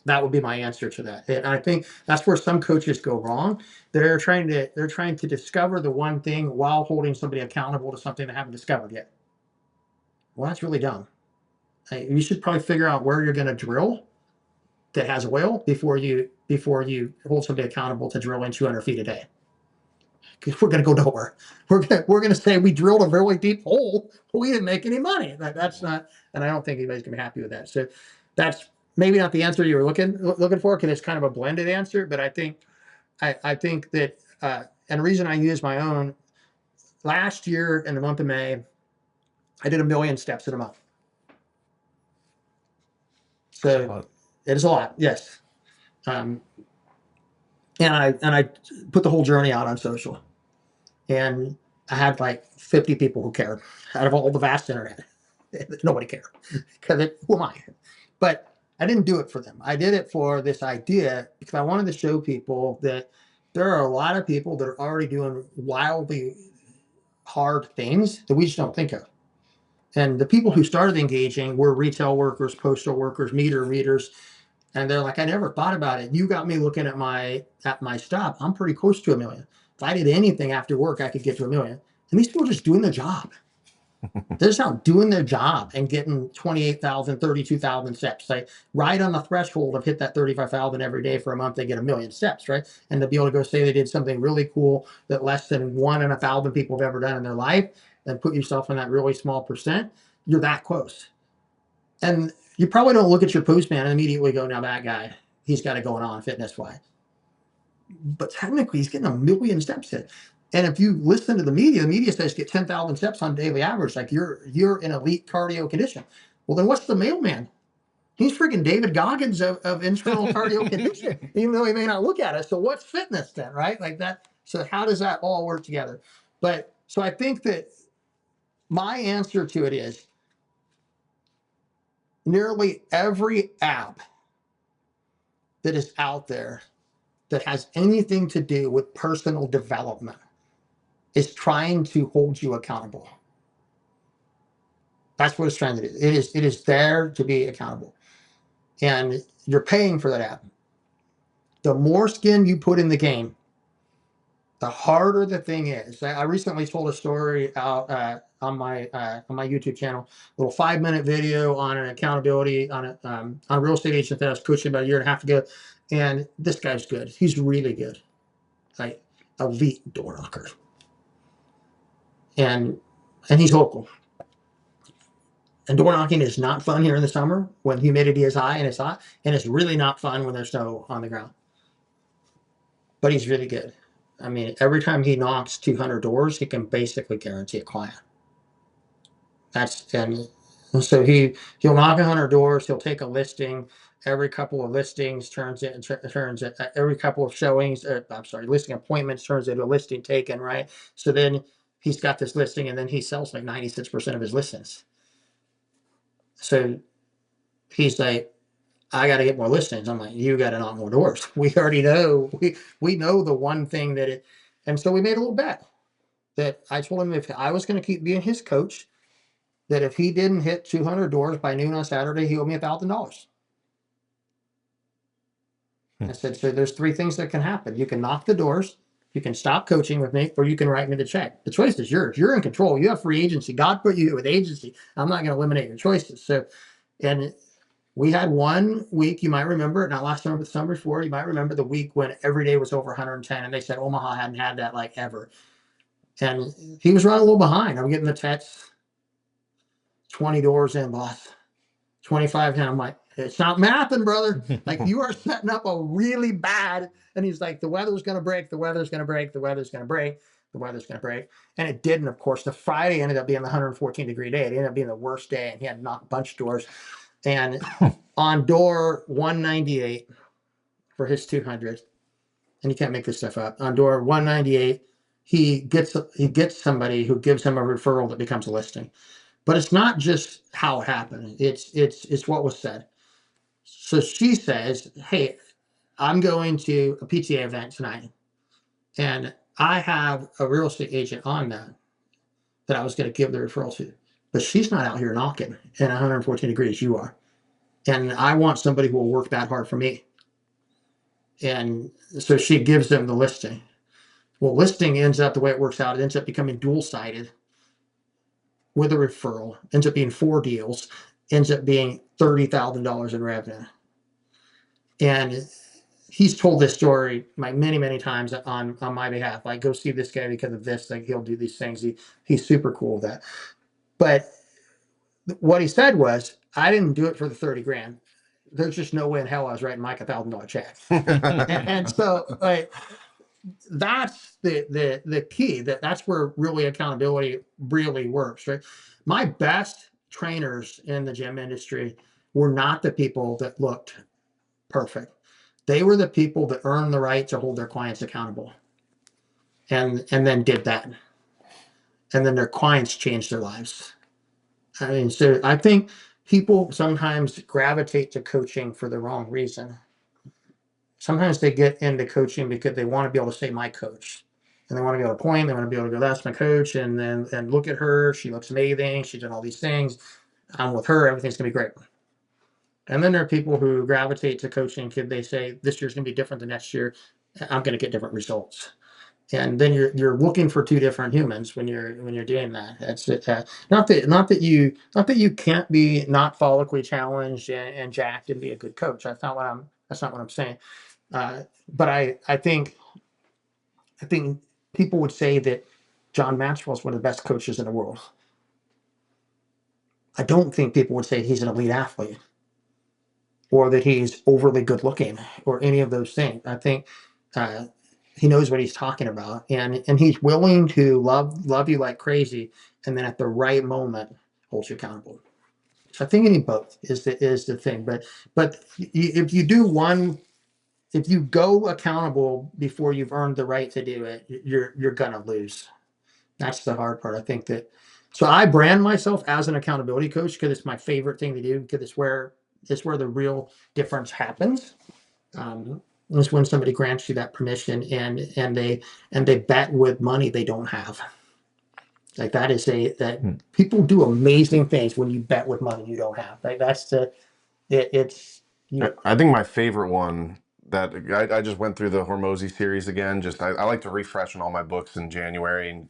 That would be my answer to that. And I think that's where some coaches go wrong. They're trying to discover the one thing while holding somebody accountable to something they haven't discovered yet. Well, that's really dumb. You should probably figure out where you're going to drill that has oil before you hold somebody accountable to drilling 200 feet a day. Because we're going to go nowhere. We're going to say we drilled a really deep hole, but we didn't make any money. That's not, and I don't think anybody's going to be happy with that. So that's maybe not the answer you were looking for, because it's kind of a blended answer. But I think that, and the reason I use my own, last year in the month of May, I did 1 million steps in a month. So it is a lot, yes. And I put the whole journey out on social. And I had like 50 people who cared out of all the vast internet. Nobody cared because who am I? But I didn't do it for them. I did it for this idea because I wanted to show people that there are a lot of people that are already doing wildly hard things that we just don't think of. And the people who started engaging were retail workers, postal workers, meter readers, and they're like, I never thought about it. You got me looking at my stuff. I'm pretty close to 1 million. If I did anything after work, I could get to 1 million. And these people are just doing their job. They're just out doing their job and getting 28,000, 32,000 steps. Like right on the threshold of hit that 35,000 every day for a month, they get 1 million steps, right? And to be able to go say they did something really cool that less than 1 in 1,000 people have ever done in their life, and put yourself in that really small percent, you're that close. And you probably don't look at your postman and immediately go, now that guy, he's got it going on fitness wise. But technically, he's getting 1 million steps in. And if you listen to the media says get 10,000 steps on daily average, like you're in elite cardio condition. Well, then what's the mailman? He's freaking David Goggins of internal cardio condition, even though he may not look at it. So what's fitness then, right? Like that. So how does that all work together? But so I think that my answer to it is nearly every app that is out there that has anything to do with personal development is trying to hold you accountable. That's what it's trying to do. It is there to be accountable. And you're paying for that app. The more skin you put in the game, the harder the thing is. I recently told a story out on my YouTube channel, a little 5-minute video on an accountability on a real estate agent that I was coaching about 1.5 years ago. And this guy's good. He's really good. Like elite door knocker. And he's local. And door knocking is not fun here in the summer when humidity is high and it's hot. And it's really not fun when there's snow on the ground. But he's really good. I mean, every time he knocks 200 doors, he can basically guarantee a client. And so he'll knock 100 doors. He'll take a listing. Every couple of listings turns it every couple of showings. Listing appointments turns into a listing taken, right? So then he's got this listing, and then he sells like 96% of his listings. So he's like, I got to get more listings. I'm like, you got to knock more doors. We already know. We know the one thing that it. And so we made a little bet that I told him if I was going to keep being his coach, that if he didn't hit 200 doors by noon on Saturday, he owed me $1,000. I said, so there's 3 things that can happen. You can knock the doors, you can stop coaching with me, or you can write me the check. The choice is yours. You're in control. You have free agency. God put you with agency. I'm not going to eliminate your choices. So, and we had 1 week, you might remember, not last summer, but the summer before, you might remember the week when every day was over 110, and they said Omaha hadn't had that like ever. And he was running a little behind. I'm getting the text, 20 doors in, boss. 25 10. I'm like, it's not mapping, brother. Like you are setting up a really bad. And he's like, the weather's going to break. The weather's going to break. The weather's going to break. The weather's going to break. And it didn't, of course. The Friday ended up being the 114-degree day. It ended up being the worst day. And he had to knock a bunch of doors. And on door 198 for his 200, and you can't make this stuff up. On door 198, he gets somebody who gives him a referral that becomes a listing. But it's not just how it happened. It's what was said. So she says, hey, I'm going to a PTA event tonight, and I have a real estate agent on that I was going to give the referral to. But she's not out here knocking in 114 degrees. You are. And I want somebody who will work that hard for me. And so she gives them the listing. Well, listing ends up, the way it works out, it ends up becoming dual-sided with a referral, ends up being 4 deals, ends up being $30,000 in revenue. And he's told this story like many, many times on my behalf. Like, go see this guy because of this. Like, he'll do these things. He's super cool with that. But what he said was, I didn't do it for the 30 grand. There's just no way in hell I was writing Mike $1,000 check. and so like, that's the key. That's where really accountability really works, right? My best trainers in the gym industry were not the people that looked perfect. They were the people that earned the right to hold their clients accountable, and then did that. and then their clients change their lives. I mean, so I think people sometimes gravitate to coaching for the wrong reason. Sometimes they get into coaching because they want to be able to say my coach. And they want to be able to point, they want to be able to go, that's my coach, and then and look at her, she looks amazing, she's done all these things. I'm with her, everything's gonna be great. And then there are people who gravitate to coaching because they say this year's gonna be different than next year. I'm gonna get different results. And then you're looking for two different humans when you're doing that. That's it. Not that you can't be not follically challenged and jacked and be a good coach. That's not what I'm saying. But I think people would say that John Maxwell is one of the best coaches in the world. I don't think people would say he's an elite athlete or that he's overly good looking or any of those things. I think he knows what he's talking about, and he's willing to love you like crazy, and then at the right moment holds you accountable. So I think you need both is the thing. But if you do one, if you go accountable before you've earned the right to do it, you're gonna lose. That's the hard part. I think that. So I brand myself as an accountability coach because it's my favorite thing to do because it's where the real difference happens. Is when somebody grants you that permission and they bet with money they don't have. Like that people do amazing things when you bet with money you don't have. Like that's it's I think my favorite one that I just went through the Hormozy series again. Just I like to refresh on all my books in January, and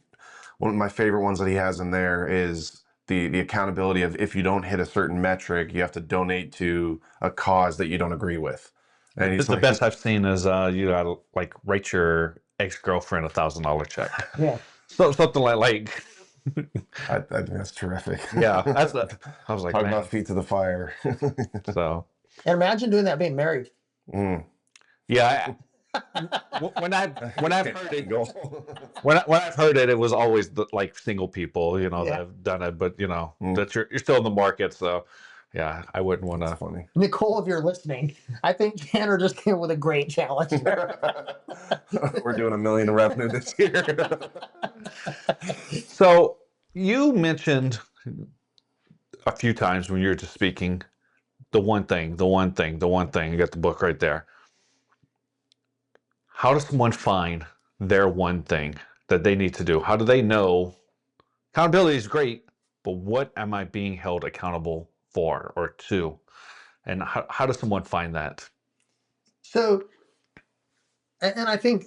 one of my favorite ones that he has in there is the accountability of if you don't hit a certain metric, you have to donate to a cause that you don't agree with. And he's The like, best I've seen is you gotta like write your ex-girlfriend $1,000 check. yeah. So something like I think that's terrific. yeah, I was like, Talk man. about feet to the fire. So And imagine doing that being married. yeah, when I've heard it, when I've heard it, it was always like single people, that have done it. But that you're still in the market, so yeah, I wouldn't want to. Funny. Nicole, if you're listening, I think Tanner just came with a great challenge. We're doing $1 million in revenue this year. So you mentioned a few times when you were just speaking, the one thing. You got the book right there. How does someone find their one thing that they need to do? How do they know? Accountability is great, but what am I being held accountable for or to? And how does someone find that? So, and I think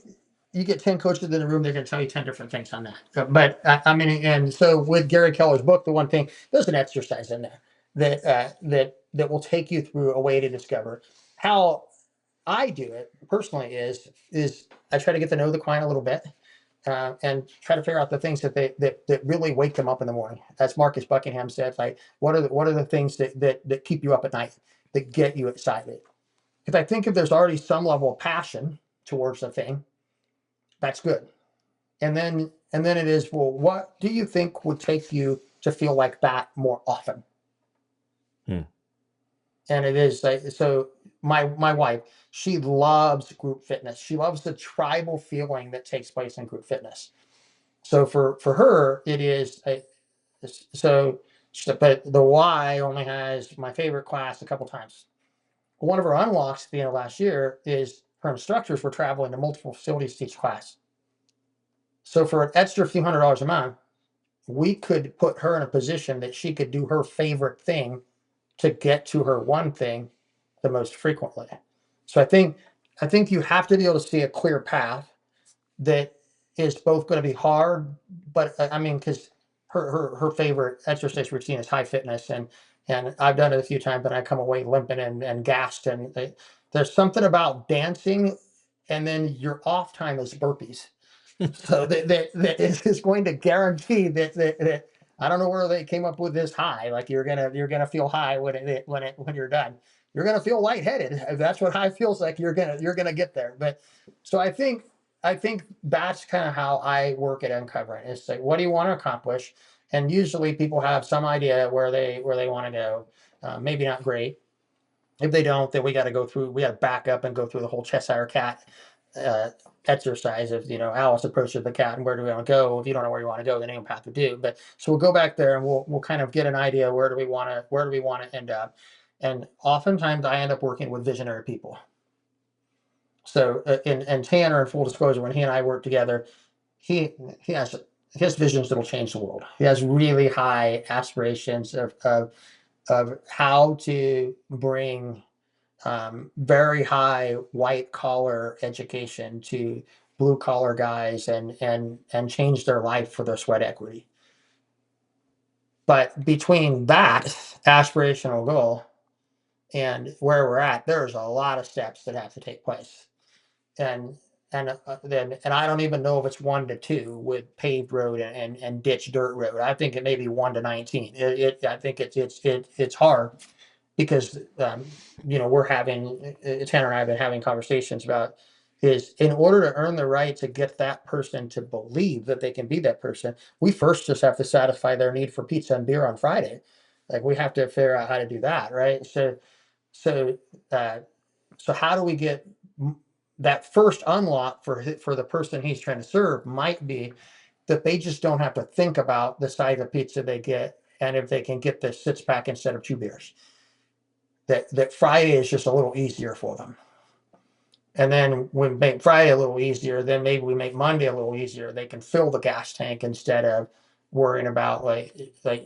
you get 10 coaches in the room, they're going to tell you 10 different things on that. But I mean, and so with Gary Keller's book, the one thing, there's an exercise in there that will take you through a way to discover. How I do it personally is I try to get to know the client a little bit. And try to figure out the things that really wake them up in the morning. As Marcus Buckingham said, like what are the things that keep you up at night, that get you excited? Because I think if there's already some level of passion towards the thing, that's good. And then it is, well, what do you think would take you to feel like that more often? And it is like, so my wife, she loves group fitness. She loves the tribal feeling that takes place in group fitness. So for her, it is but the Y only has my favorite class a couple times. One of her unlocks at the end of last year is her instructors were traveling to multiple facilities to teach class. So for an extra few $100s a month, we could put her in a position that she could do her favorite thing to get to her one thing the most frequently. So I think you have to be able to see a clear path that is both going to be hard, but I mean, because her favorite exercise routine is high fitness, and I've done it a few times, but I come away limping and gassed. And there's something about dancing, and then your off time is burpees. So that is going to guarantee that I don't know where they came up with this high. Like you're gonna feel high when you're done. You're gonna feel lightheaded. If that's what high feels like, you're gonna get there. But so I think that's kind of how I work at Uncovering. It's like, what do you want to accomplish? And usually people have some idea where they want to go. Maybe not great. If they don't, then we got to back up and go through the whole Cheshire Cat exercise of, Alice approaches the cat and where do we want to go? If you don't know where you want to go, then any path would do. But so we'll go back there and we'll kind of get an idea where do we want to end up. And oftentimes I end up working with visionary people. So and Tanner, in full disclosure, when he and I work together, he has visions that'll change the world. He has really high aspirations of how to bring very high white collar education to blue collar guys and change their life for their sweat equity. But between that aspirational goal and where we're at, there's a lot of steps that have to take place. And then I don't even know if it's 1 to 2 with paved road and ditch dirt road. I think it may be 1 to 19. I think it's hard because we're having Tanner and I have been having conversations about is in order to earn the right to get that person to believe that they can be that person, we first just have to satisfy their need for pizza and beer on Friday. Like we have to figure out how to do that, right? So how do we get that first unlock for the person he's trying to serve might be that they just don't have to think about the size of pizza they get and if they can get the 6-pack instead of 2 beers. That Friday is just a little easier for them. And then we make Friday a little easier, then maybe we make Monday a little easier. They can fill the gas tank instead of worrying about like,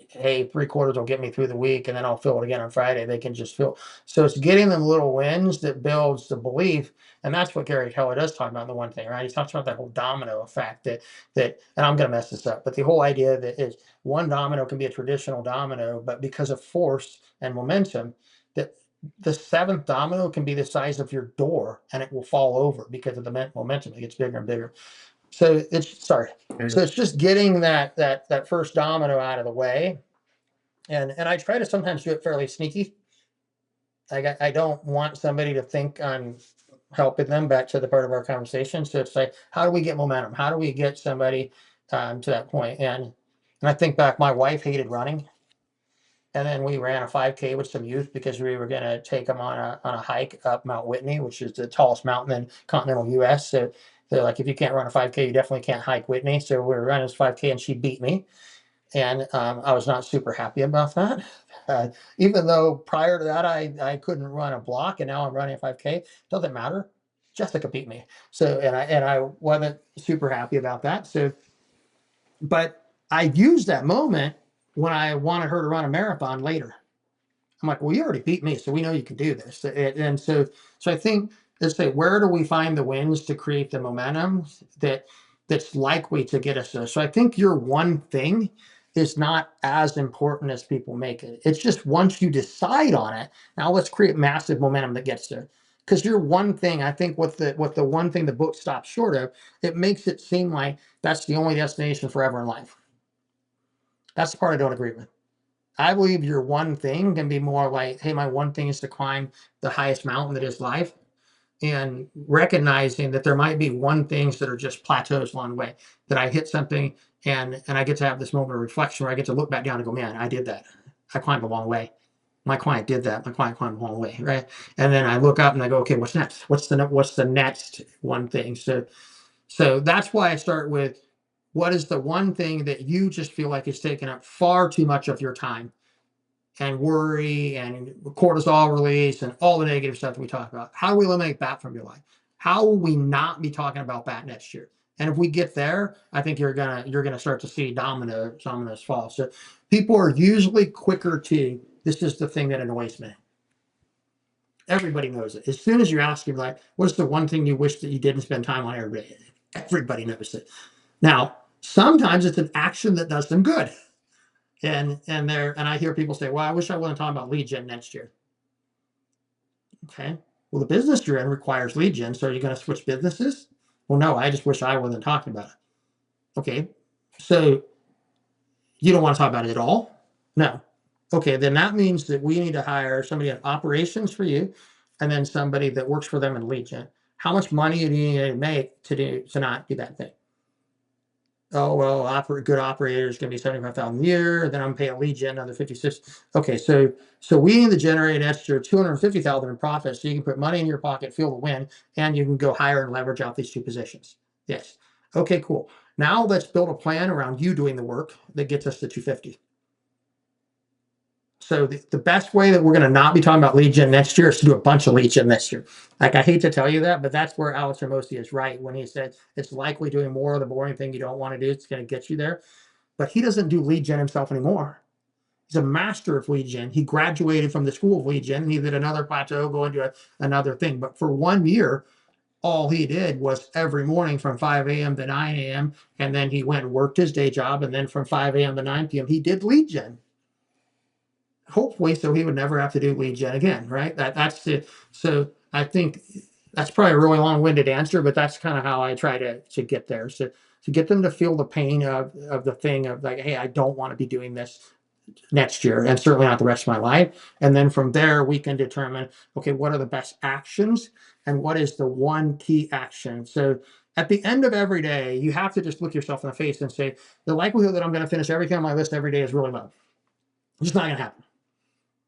hey, 3/4 will get me through the week and then I'll fill it again on Friday. They can just fill. So it's getting them little wins that builds the belief. And that's what Gary Keller does talk about in the one thing, right? He talks about that whole domino effect that, and I'm going to mess this up, but the whole idea that is one domino can be a traditional domino, but because of force and momentum, that the 7th domino can be the size of your door and it will fall over because of the momentum. It gets bigger and bigger. So it's just getting that first domino out of the way. And I try to sometimes do it fairly sneaky. I don't want somebody to think I'm helping them, back to the part of our conversation. So it's like, how do we get momentum? How do we get somebody to that point? And I think back, my wife hated running. And then we ran a 5K with some youth because we were going to take them on a hike up Mount Whitney, which is the tallest mountain in continental U.S. So they're like, if you can't run a 5K, you definitely can't hike Whitney. So we were running this 5K and she beat me. And I was not super happy about that. Even though prior to that, I couldn't run a block and now I'm running a 5K. Doesn't matter. Jessica beat me. So, and I wasn't super happy about that. So, but I used that moment when I wanted her to run a marathon later. I'm like, well, you already beat me, so we know you can do this. And so I think, let's say, where do we find the wins to create the momentum that's likely to get us there? So I think your one thing is not as important as people make it. It's just once you decide on it, now let's create massive momentum that gets there. Because your one thing, I think what the one thing the book stops short of, it makes it seem like that's the only destination forever in life. That's the part I don't agree with. I believe your one thing can be more like, hey, my one thing is to climb the highest mountain that is life, and recognizing that there might be one things that are just plateaus along the way, that I hit something and I get to have this moment of reflection where I get to look back down and go, man, I did that. I climbed a long way. My client did that. My client climbed a long way, right? And then I look up and I go, okay, what's next? What's the next one thing? So that's why I start with, what is the one thing that you just feel like is taking up far too much of your time and worry and cortisol release and all the negative stuff that we talk about? How do we eliminate that from your life? How will we not be talking about that next year? And if we get there, I think you're gonna start to see dominoes fall. So people are usually quicker to, this is the thing that annoys me. Everybody knows it. As soon as you ask him, like, what's the one thing you wish that you didn't spend time on every day? Everybody knows it. Now, sometimes it's an action that does them good. And I hear people say, well, I wish I wasn't talking about lead gen next year. Okay. Well, the business you're in requires lead gen. So are you going to switch businesses? Well, no, I just wish I wasn't talking about it. Okay. So you don't want to talk about it at all? No. Okay. Then that means that we need to hire somebody in operations for you and then somebody that works for them in lead gen. How much money do you need to make to not do that thing? Oh, well, good operator is going to be 75,000 a year. Then I'm paying a lead gen another 56. Okay, so we need to generate an extra 250,000 in profit, so you can put money in your pocket, feel the win, and you can go hire and leverage out these two positions. Yes. Okay, cool. Now let's build a plan around you doing the work that gets us to 250. So the best way that we're going to not be talking about lead gen next year is to do a bunch of lead gen this year. Like, I hate to tell you that, but that's where Alex Hermosi is right when he said it's likely doing more of the boring thing you don't want to do. It's going to get you there. But he doesn't do lead gen himself anymore. He's a master of lead gen. He graduated from the school of lead gen. And he did another plateau, go into another thing. But for 1 year, all he did was every morning from 5 a.m. to 9 a.m. And then he went and worked his day job. And then from 5 a.m. to 9 p.m., he did lead gen. Hopefully, so he would never have to do lead gen again, right? That's it. So I think that's probably a really long-winded answer, but that's kind of how I try to get there. So to get them to feel the pain of the thing of like, hey, I don't want to be doing this next year, and certainly not the rest of my life. And then from there, we can determine, okay, what are the best actions and what is the one key action? So at the end of every day, you have to just look yourself in the face and say, the likelihood that I'm going to finish everything on my list every day is really low. It's just not going to happen.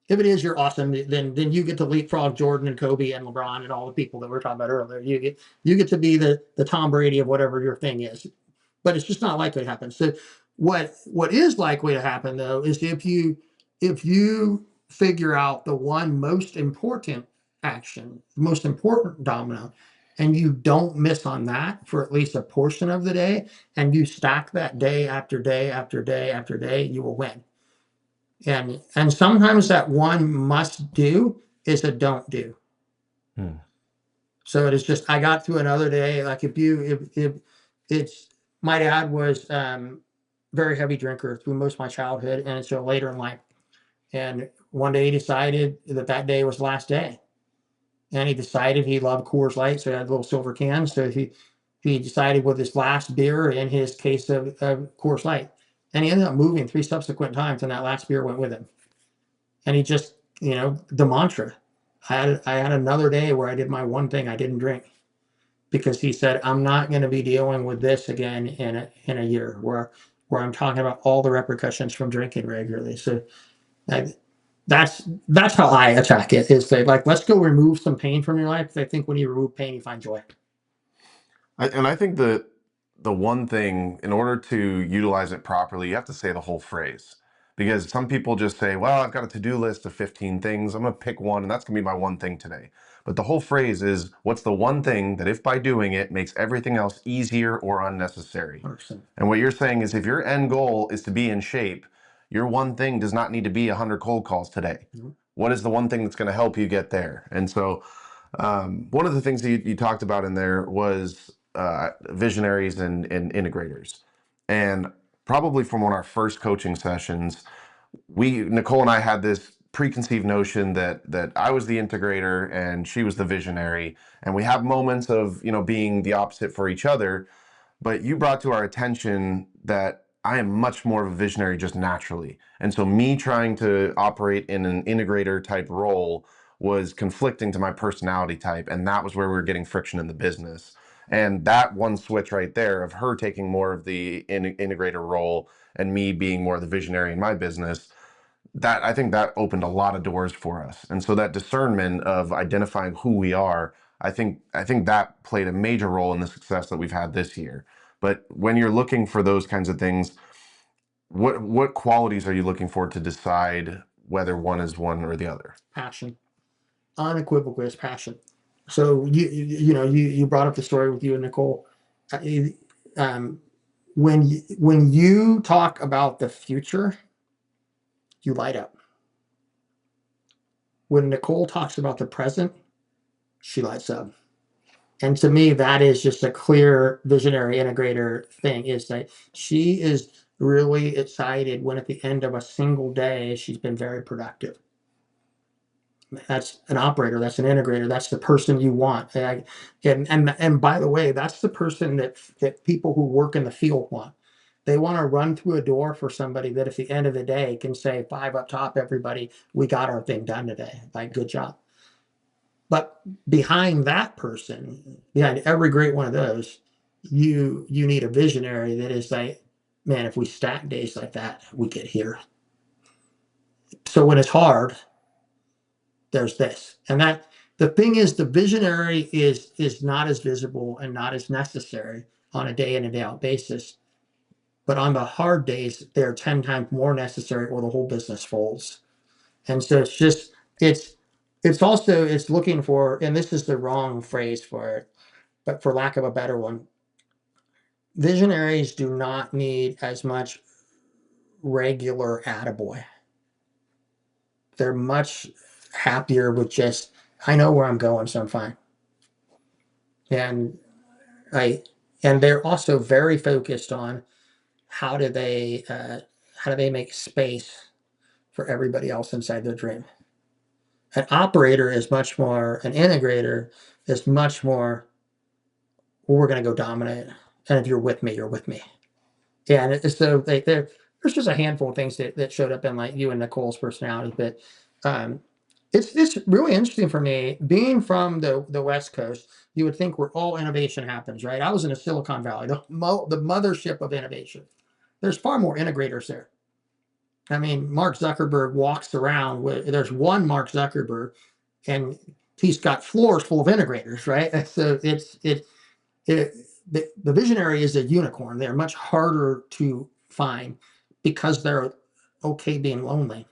If it is, you're awesome. Then you get to leapfrog Jordan and Kobe and LeBron and all the people that we were talking about earlier. You get to be the Tom Brady of whatever your thing is. But it's just not likely to happen. So what is likely to happen though is if you figure out the one most important action, most important domino, and you don't miss on that for at least a portion of the day, and you stack that day after day after day after day, you will win. And sometimes that one must do is a don't do. So it is just, I got through another day. Like if it's, my dad was very heavy drinker through most of my childhood, and so later in life. And one day he decided that day was the last day, and he decided he loved Coors Light, so he had little silver cans. So he decided with his last beer in his case of Coors Light, and he ended up moving 3 subsequent times, and that last beer went with him. And he just, the mantra. I had another day where I did my one thing I didn't drink, because he said, I'm not going to be dealing with this again in a year where I'm talking about all the repercussions from drinking regularly. So that's how I attack it, is say, like, let's go remove some pain from your life. I think when you remove pain, you find joy. I think the one thing, in order to utilize it properly, you have to say the whole phrase. Because some people just say, well, I've got a to-do list of 15 things. I'm going to pick one, and that's going to be my one thing today. But the whole phrase is, what's the one thing that if by doing it makes everything else easier or unnecessary? 100%. And what you're saying is, if your end goal is to be in shape, your one thing does not need to be 100 cold calls today. Mhm. What is the one thing that's going to help you get there? And so one of the things that you talked about in there was Visionaries and Integrators. And probably from one of our first coaching sessions, Nicole and I had this preconceived notion that I was the integrator and she was the visionary, and we have moments of being the opposite for each other. But you brought to our attention that I am much more of a visionary just naturally, and so me trying to operate in an integrator type role was conflicting to my personality type, and that was where we were getting friction in the business. And that one switch right there of her taking more of the integrator role and me being more of the visionary in my business, that I think that opened a lot of doors for us. And so that discernment of identifying who we are, I think that played a major role in the success that we've had this year. But when you're looking for those kinds of things, what qualities are you looking for to decide whether one is one or the other? Passion. Unequivocal is passion. So you brought up the story with you and Nicole. When you talk about the future, you light up. When Nicole talks about the present, she lights up. And to me, that is just a clear visionary integrator thing, is that she is really excited when at the end of a single day, she's been very productive. That's an operator, that's an integrator, that's the person you want. And by the way, that's the person that people who work in the field want. They want to run through a door for somebody that at the end of the day can say, 5 up top, everybody, we got our thing done today. Like, good job. But behind that person, behind every great one of those, you need a visionary that is like, man, if we stack days like that, we get here. So when it's hard, there's this. And that the thing is, the visionary is not as visible and not as necessary on a day in and day out basis. But on the hard days, they're 10 times more necessary or the whole business folds. And so it's just, it's also, it's looking for, and this is the wrong phrase for it, but for lack of a better one, visionaries do not need as much regular attaboy. They're much happier with just, I know where I'm going, so I'm fine. And and they're also very focused on how do they make space for everybody else inside their dream. An operator is much more, an integrator is much more, well, we're going to go dominate. And if you're with me, you're with me. Yeah. And so there's just a handful of things that showed up in like you and Nicole's personality. But it's really interesting for me being from the West Coast. You would think where all innovation happens, right? I was in a Silicon Valley, the mothership of innovation. There's far more integrators there. I mean, Mark Zuckerberg walks around there's one Mark Zuckerberg, and he's got floors full of integrators, right? So the visionary is a unicorn. They're much harder to find because they're okay being lonely,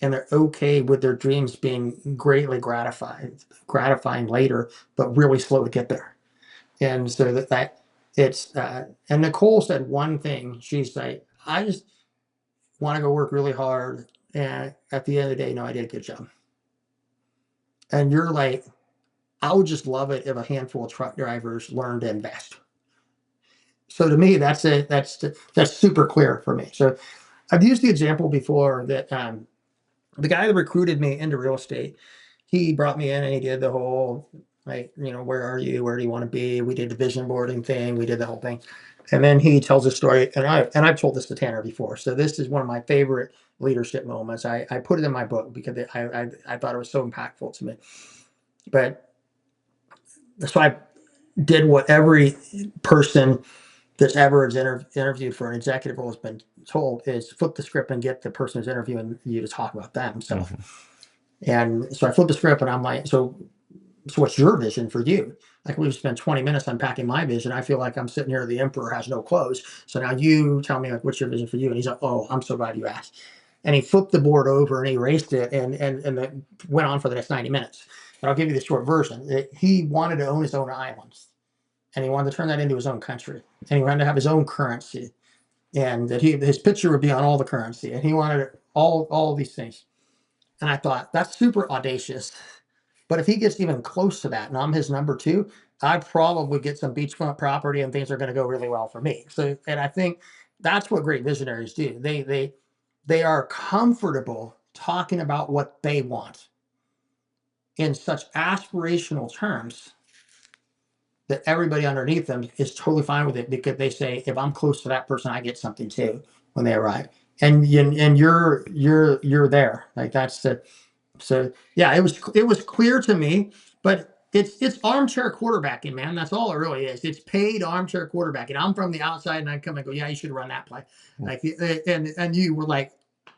and they're okay with their dreams being greatly gratifying later, but really slow to get there. And so that it's and Nicole said one thing. She's like, I just want to go work really hard, and at the end of the day, no, I did a good job. And you're like, I would just love it if a handful of truck drivers learned to invest. So to me, that's it. That's super clear for me. So I've used the example before that the guy that recruited me into real estate, he brought me in and he did the whole like, where are you? Where do you want to be? We did the vision boarding thing. We did the whole thing. And then he tells a story, and I've told this to Tanner before. So this is one of my favorite leadership moments. I put it in my book because I thought it was so impactful to me. But so I did what every person that's ever interviewed for an executive role has been told is flip the script and get the person who's interviewing you to talk about themselves. Mm-hmm. And so I flipped the script and I'm like, so what's your vision for you? Like we've spent 20 minutes unpacking my vision. I feel like I'm sitting here, the emperor has no clothes. So now you tell me like, what's your vision for you? And he's like, oh, I'm so glad you asked. And he flipped the board over and he erased it and went on for the next 90 minutes. But I'll give you the short version. He wanted to own his own islands and he wanted to turn that into his own country. And he wanted to have his own currency and that his picture would be on all the currency. And he wanted all of these things. And I thought that's super audacious. But if he gets even close to that and I'm his number two, I probably get some beachfront property and things are going to go really well for me. So, and I think that's what great visionaries do. They are comfortable talking about what they want in such aspirational terms that everybody underneath them is totally fine with it because they say, if I'm close to that person, I get something too when they arrive. And you're there. Like that's the. So yeah, it was clear to me, but it's armchair quarterbacking, man. That's all it really is. It's paid armchair quarterbacking. I'm from the outside, and I come and go, yeah, you should run that play. Like, and you were like,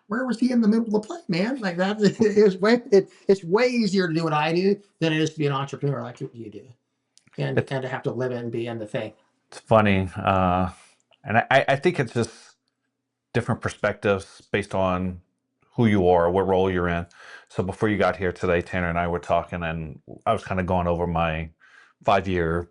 where was he in the middle of the play, man? Like that. It's way easier to do what I do than it is to be an entrepreneur like what you do, and to have to live it and be in the thing. It's funny, and I think it's just different perspectives based on who you are, what role you're in. So before you got here today, Tanner and I were talking, and I was kind of going over my 5-year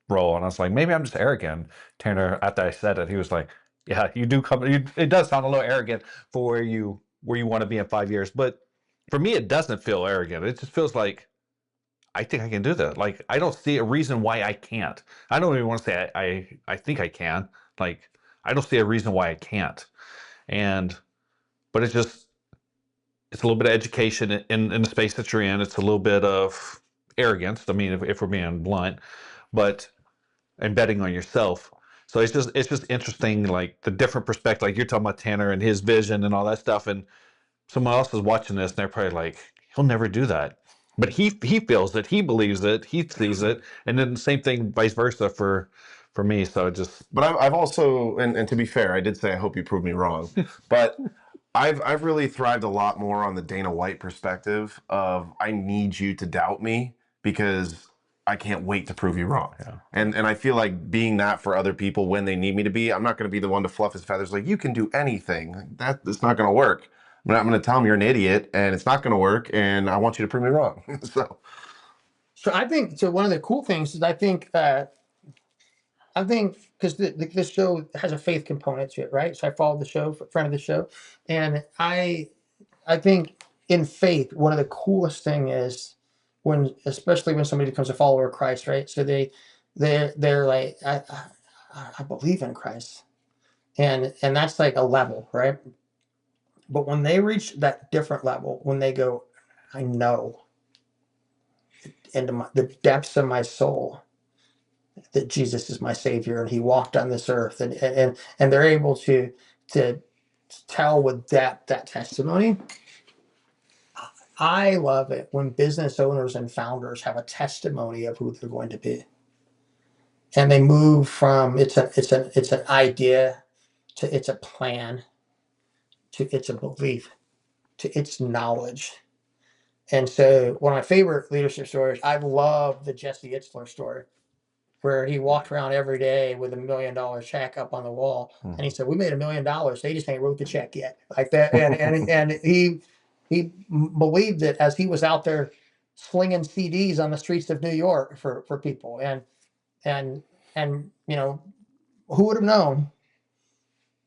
role, and I was like, maybe I'm just arrogant. Tanner, after I said it, he was like, yeah, you do come. It does sound a little arrogant for where you want to be in 5 years, but for me, it doesn't feel arrogant. It just feels like I think I can do that. Like I don't see a reason why I can't. I don't even want to say I think I can. Like I don't see a reason why I can't. But it's a little bit of education in the space that you're in. It's a little bit of arrogance. I mean, if we're being blunt, but and betting on yourself. So it's just interesting, like the different perspective. Like you're talking about Tanner and his vision and all that stuff, and someone else is watching this and they're probably like, he'll never do that. but he feels it, he believes it, he sees it, and then the same thing vice versa for me. So it just But I've also, and to be fair, I did say I hope you prove me wrong, but I've really thrived a lot more on the Dana White perspective of I need you to doubt me because I can't wait to prove you wrong. Yeah. And I feel like being that for other people when they need me to be, I'm not going to be the one to fluff his feathers like you can do anything. That's not going to work. I'm going to tell him you're an idiot and it's not going to work and I want you to prove me wrong. So I think so. One of the cool things is I think because this show has a faith component to it, right? So I followed the show, friend of the show, and I think in faith, one of the coolest thing is when, especially when somebody becomes a follower of Christ, right? So they're like, I believe in Christ, and that's like a level, right? But when they reach that different level, when they go, I know into the depths of my soul that Jesus is my Savior and He walked on this earth, and they're able to tell with that testimony. I love it when business owners and founders have a testimony of who they're going to be, and they move from it's an idea to it's a plan to it's a belief to it's knowledge. And so one of my favorite leadership stories, I love the Jesse Itzler story, where he walked around every day with $1 million check up on the wall, and he said, "We made $1 million. They just ain't wrote the check yet," like that. And he believed that as he was out there slinging CDs on the streets of New York for people, and who would have known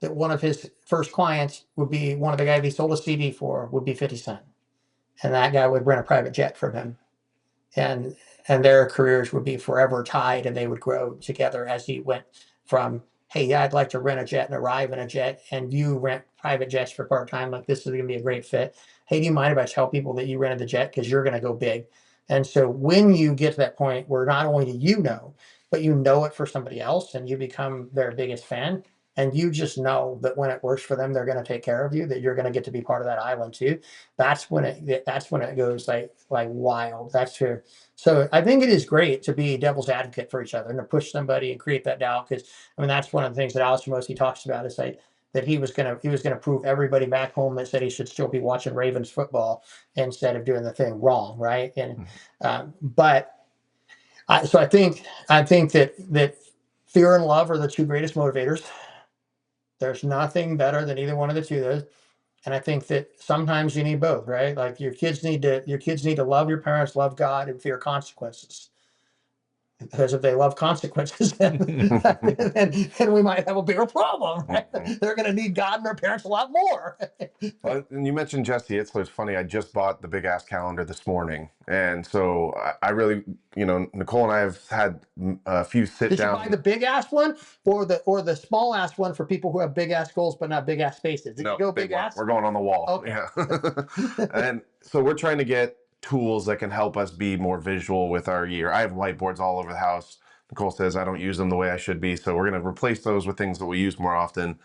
that one of his first clients would be one of the guys he sold a CD for would be 50 Cent, and that guy would rent a private jet from him, and their careers would be forever tied, and they would grow together as he went from, hey, yeah, I'd like to rent a jet and arrive in a jet, and you rent private jets for part-time, like this is going to be a great fit. Hey, do you mind if I tell people that you rented the jet because you're going to go big? And so when you get to that point where not only do you know, but you know it for somebody else and you become their biggest fan, and you just know that when it works for them, they're going to take care of you, that you're going to get to be part of that island too. That's when it goes like wild. That's true. So I think it is great to be devil's advocate for each other and to push somebody and create that doubt. Because I mean, that's one of the things that Alistair Mosey talks about is like that he was gonna prove everybody back home that said he should still be watching Ravens football instead of doing the thing wrong, right? And so I think that fear and love are the two greatest motivators. There's nothing better than either one of the two of those. And I think that sometimes you need both, right? Like your kids need to love your parents, love God, and fear consequences. Because if they love consequences, then we might have a bigger problem. Right? They're going to need God and their parents a lot more. And you mentioned Jesse Itzler. It's funny. I just bought the big ass calendar this morning, and so I really, Nicole and I have had a few sit Did down. you buy the big ass one or the small ass one for people who have big ass goals but not big ass spaces? Did you go big ass? We're going on the wall. Okay. Yeah. And so we're trying to get tools that can help us be more visual with our year. I have whiteboards all over the house. Nicole says I don't use them the way I should be, so we're going to replace those with things that we use more often.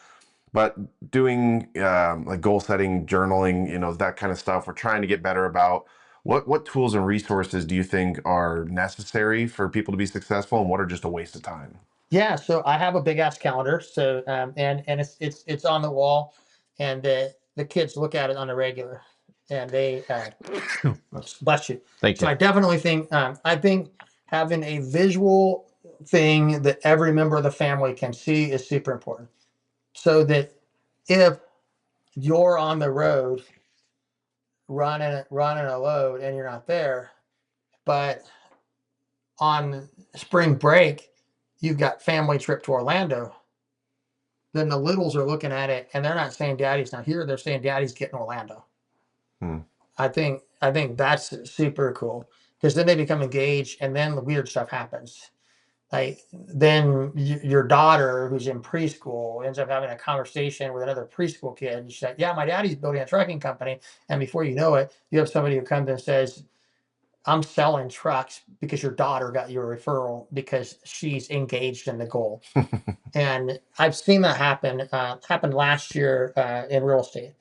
But doing like goal setting, journaling, that kind of stuff, we're trying to get better about what tools and resources do you think are necessary for people to be successful, and what are just a waste of time? Yeah, so I have a big ass calendar. So and it's on the wall, and the kids look at it on a regular, and they bless you. Thank you. So I definitely think having a visual thing that every member of the family can see is super important. So that if you're on the road running a load and you're not there, but on spring break you've got family trip to Orlando, then the littles are looking at it and they're not saying Daddy's not here. They're saying Daddy's getting Orlando. I think that's super cool because then they become engaged and then the weird stuff happens. Like then your daughter who's in preschool ends up having a conversation with another preschool kid. And she's like, yeah, my daddy's building a trucking company. And before you know it, you have somebody who comes and says, I'm selling trucks because your daughter got your referral because she's engaged in the goal. And I've seen that happen. Happened last year in real estate,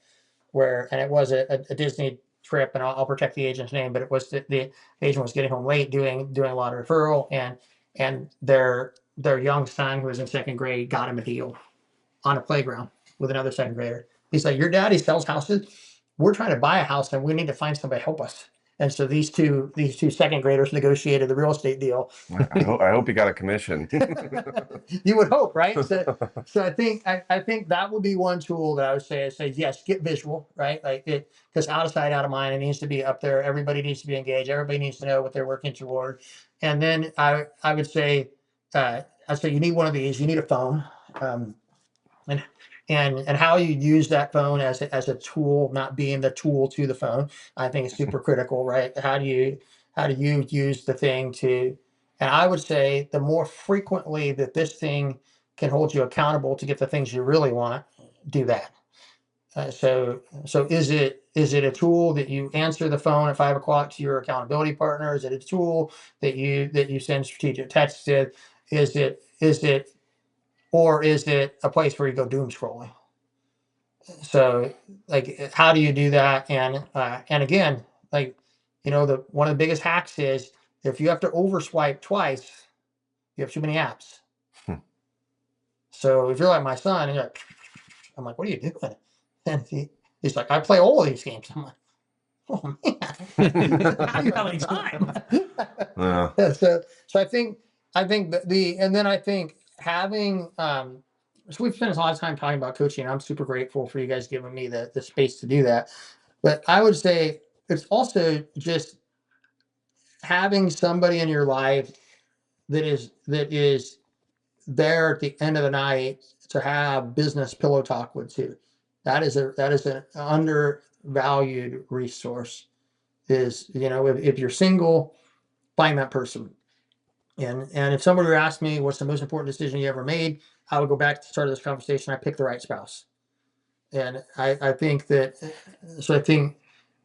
and it was a Disney trip, and I'll protect the agent's name, but it was the agent was getting home late, doing a lot of referral, and their young son, who was in second grade, got him a deal on a playground with another second grader. He's like, your daddy sells houses. We're trying to buy a house and we need to find somebody to help us. And so these two second graders negotiated the real estate deal. I hope you got a commission. You would hope, right? So I think that would be one tool that I would say. Yes, get visual, right? Like it, because out of sight, out of mind. It needs to be up there. Everybody needs to be engaged. Everybody needs to know what they're working toward. And then I would say, you need one of these. You need a phone. And how you use that phone as a tool, not being the tool to the phone, I think is super critical, right? How do you use the thing to? And I would say the more frequently that this thing can hold you accountable to get the things you really want, do that. So is it a tool that you answer the phone at 5 o'clock to your accountability partner? Is it a tool that you send strategic texts to? Or is it a place where you go doom scrolling? So, like, how do you do that? And again, like, one of the biggest hacks is if you have to overswipe twice, you have too many apps. So if you're like my son, and you're like, I'm like, what are you doing? And he's like, I play all of these games. I'm like, oh man, how do you have any time? Yeah. So I think and then I think having so we've spent a lot of time talking about coaching. I'm super grateful for you guys giving me the space to do that. But I would say it's also just having somebody in your life that is there at the end of the night to have business pillow talk with too. That is an undervalued resource. Is if you're single, find that person. And if somebody were to ask me what's the most important decision you ever made, I would go back to the start of this conversation. I picked the right spouse. And I think that, so I think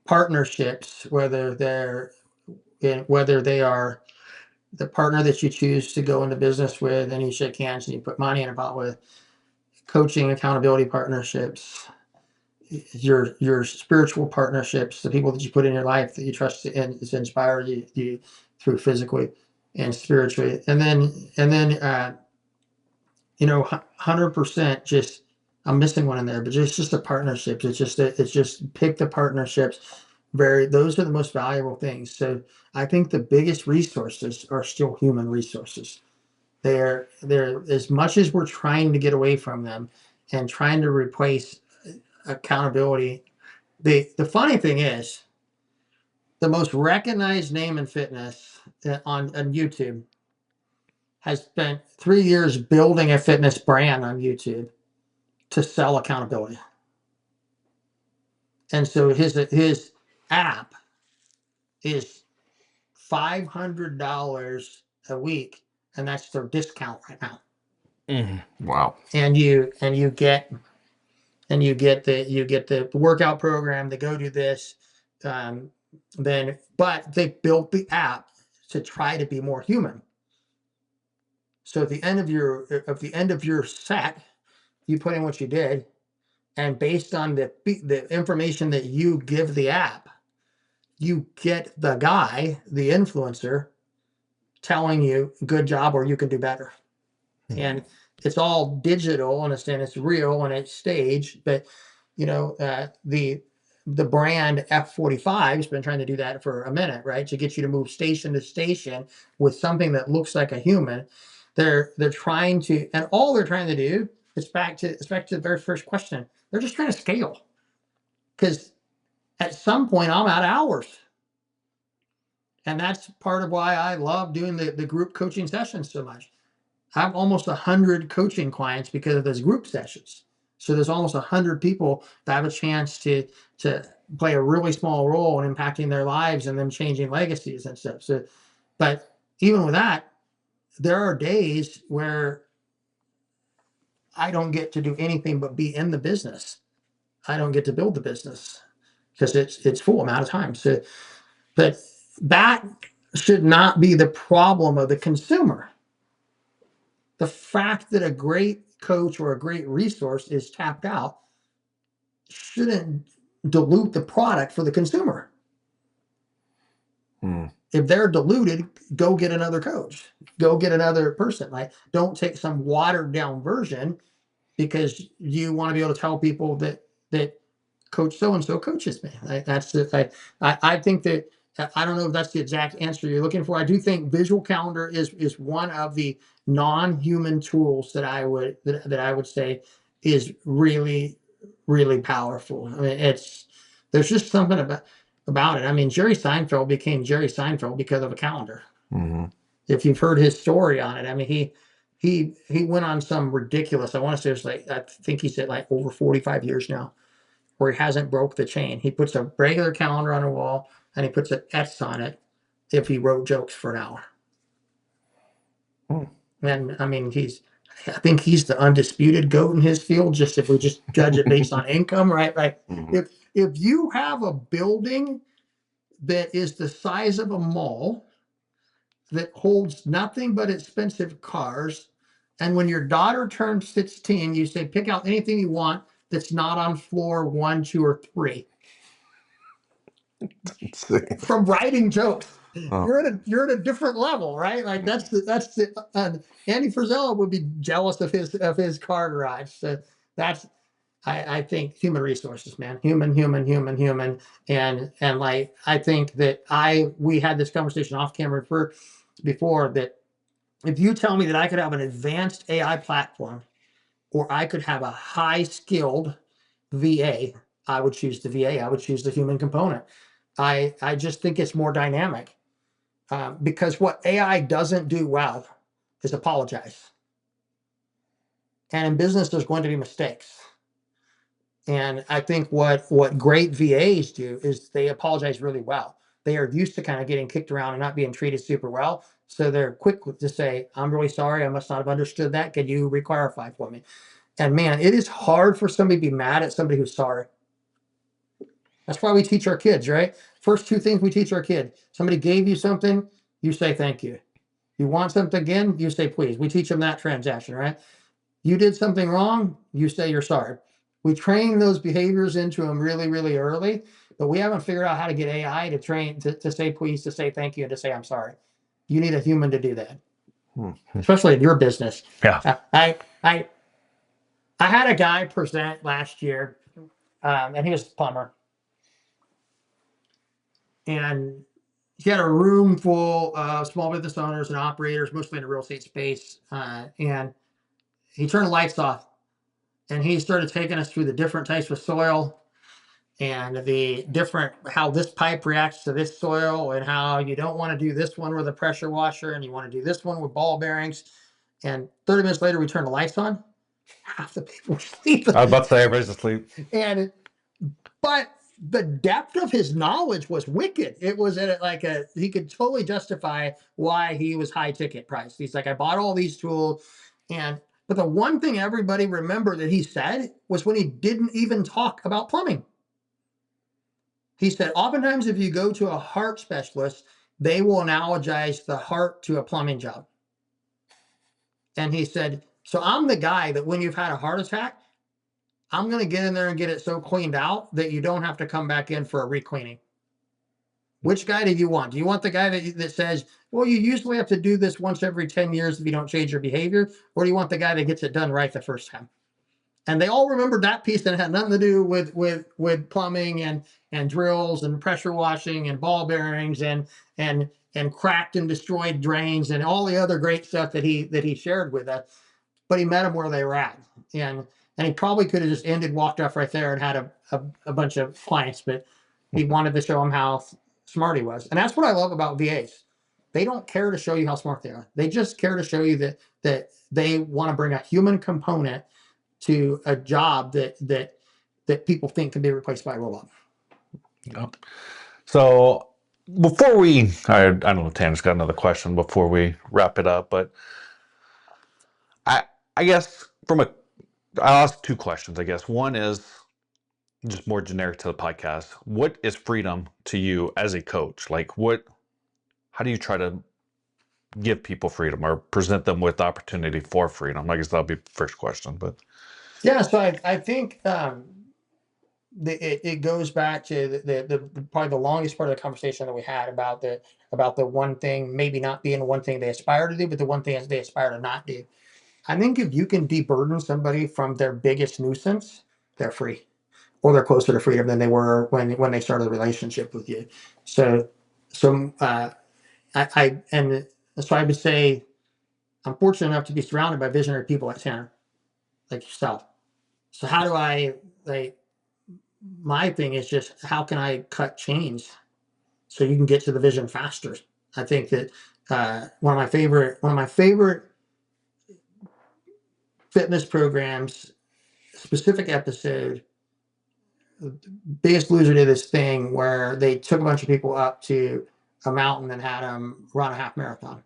partnerships, whether they are the partner that you choose to go into business with and you shake hands and you put money in a pot with, coaching, accountability partnerships, your spiritual partnerships, the people that you put in your life that you trust and inspire you through physically and spiritually, and then 100% just, I'm missing one in there, but just the partnerships. It's just pick the partnerships. Those are the most valuable things. So I think the biggest resources are still human resources. They're as much as we're trying to get away from them and trying to replace accountability. The funny thing is, the most recognized name in fitness on YouTube has spent 3 years building a fitness brand on YouTube to sell accountability. And so his app is $500 a week, and that's their discount right now. Wow. And you get the workout program, the go do this, but they built the app to try to be more human. So at the end of your set, you put in what you did, and based on the information that you give the app, you get the guy, the influencer, telling you good job or you can do better. And it's all digital, and it's real and it's staged, but the brand F45 has been trying to do that for a minute, right? To get you to move station to station with something that looks like a human. They're trying to, and all they're trying to do is back to the very first question. They're just trying to scale, because at some point I'm out of hours. And that's part of why I love doing the group coaching sessions so much. I have almost 100 coaching clients because of those group sessions. So there's almost 100 people that have a chance to play a really small role in impacting their lives and them changing legacies and stuff. So, but even with that, there are days where I don't get to do anything but be in the business. I don't get to build the business because it's full amount of time. So, but that should not be the problem of the consumer. The fact that a great coach or a great resource is tapped out shouldn't dilute the product for the consumer. If they're diluted, go get another coach, go get another person. Like, don't take some watered down version because you want to be able to tell people that coach so and so coaches me. That's the I think that I don't know if that's the exact answer you're looking for. I do think visual calendar is one of the non-human tools that I would say is really powerful. I mean, there's just something about it. I mean, Jerry Seinfeld became Jerry Seinfeld because of a calendar. Mm-hmm. If you've heard his story on it, I mean, he went on some ridiculous. I want to say it's like, I think he said like over 45 years now, where he hasn't broke the chain. He puts a regular calendar on a wall and he puts an X on it if he wrote jokes for an hour. And I mean, I think he's the undisputed GOAT in his field. Just if we just judge it based on income, right? Like, Mhm. if you have a building that is the size of a mall that holds nothing but expensive cars, and when your daughter turns 16, you say, pick out anything you want that's not on floor 1, 2, or 3. From writing jokes, Oh. you're at a different level, right? Like, that's Andy Frisella would be jealous of his car garage. So that's I think human resources, man, human, and like, I think that we had this conversation off camera before, that if you tell me that I could have an advanced AI platform or I could have a high skilled VA, I would choose the VA. I would choose the human component. I just think it's more dynamic, because what AI doesn't do well is apologize. And in business, there's going to be mistakes. And I think what great VAs do is they apologize really well. They are used to kind of getting kicked around and not being treated super well. So they're quick to say, I'm really sorry. I must not have understood that. Can you re-clarify for me? And man, it is hard for somebody to be mad at somebody who's sorry. That's why we teach our kids, right? First two things we teach our kid. Somebody gave you something, you say thank you. You want something again, you say please. We teach them that transaction, right? You did something wrong, you say you're sorry. We train those behaviors into them really, really early, but we haven't figured out how to get AI to train to say please, to say thank you, and to say I'm sorry. You need a human to do that, especially in your business. Yeah. I had a guy present last year, and he was a plumber, and he had a room full of small business owners and operators, mostly in the real estate space, and he turned the lights off. And he started taking us through the different types of soil and the different, how this pipe reacts to this soil, and how you don't want to do this one with a pressure washer and you want to do this one with ball bearings. And 30 minutes later, we turn the lights on. Half the people were sleeping. I was about to say everybody's asleep. But the depth of his knowledge was wicked. It was he could totally justify why he was high ticket price. He's like, I bought all these tools, but the one thing everybody remembered that he said was when he didn't even talk about plumbing. He said, oftentimes if you go to a heart specialist, they will analogize the heart to a plumbing job. And he said, so I'm the guy that when you've had a heart attack, I'm going to get in there and get it so cleaned out that you don't have to come back in for a re-cleaning. Which guy do you want? Do you want the guy that says, well, you usually have to do this once every 10 years if you don't change your behavior? Or do you want the guy that gets it done right the first time? And they all remembered that piece that had nothing to do with plumbing and drills and pressure washing and ball bearings and cracked and destroyed drains and all the other great stuff that he shared with us. But he met them where they were at. And he probably could have just walked off right there and had a bunch of clients, but he wanted to show them how smart he was. And that's what I love about VAs. They don't care to show you how smart they are. They just care to show you that they want to bring a human component to a job that people think can be replaced by a robot. Yep. So before I don't know, Tanner's got another question before we wrap it up, but I guess I'll ask two questions, I guess. One is just more generic to the podcast. What is freedom to you as a coach? Like how do you try to give people freedom or present them with the opportunity for freedom? I guess that'll be the first question, but. Yeah, so I think it goes back to the probably the longest part of the conversation that we had about the one thing maybe not being the one thing they aspire to do, but the one thing they aspire to not do. I think if you can deburden somebody from their biggest nuisance, they're free, or they're closer to freedom than they were when they started a relationship with you. So and so I would say I'm fortunate enough to be surrounded by visionary people like Tanner, like yourself. So how do I like? My thing is just how can I cut chains so you can get to the vision faster. I think that one of my favorite fitness programs, specific episode, Biggest Loser did this thing where they took a bunch of people up to a mountain and had them run a half marathon.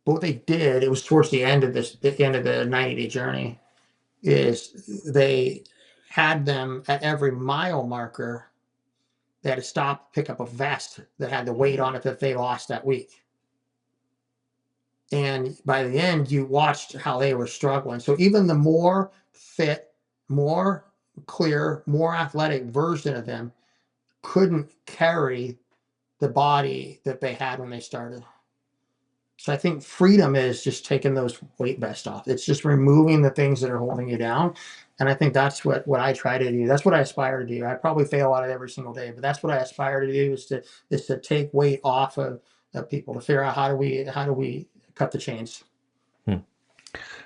But what they did, it was towards the end of the 90-day journey, is they had them at every mile marker. They had to stop, pick up a vest that had the weight on it that they lost that week. And by the end, you watched how they were struggling. So even the more fit, more clear, more athletic version of them couldn't carry the body that they had when they started. So I think freedom is just taking those weight vests off. It's just removing the things that are holding you down. And I think that's what I try to do. That's what I aspire to do. I probably fail at it every single day, but that's what I aspire to do is to take weight off of people, to figure out how do we cut the chains. And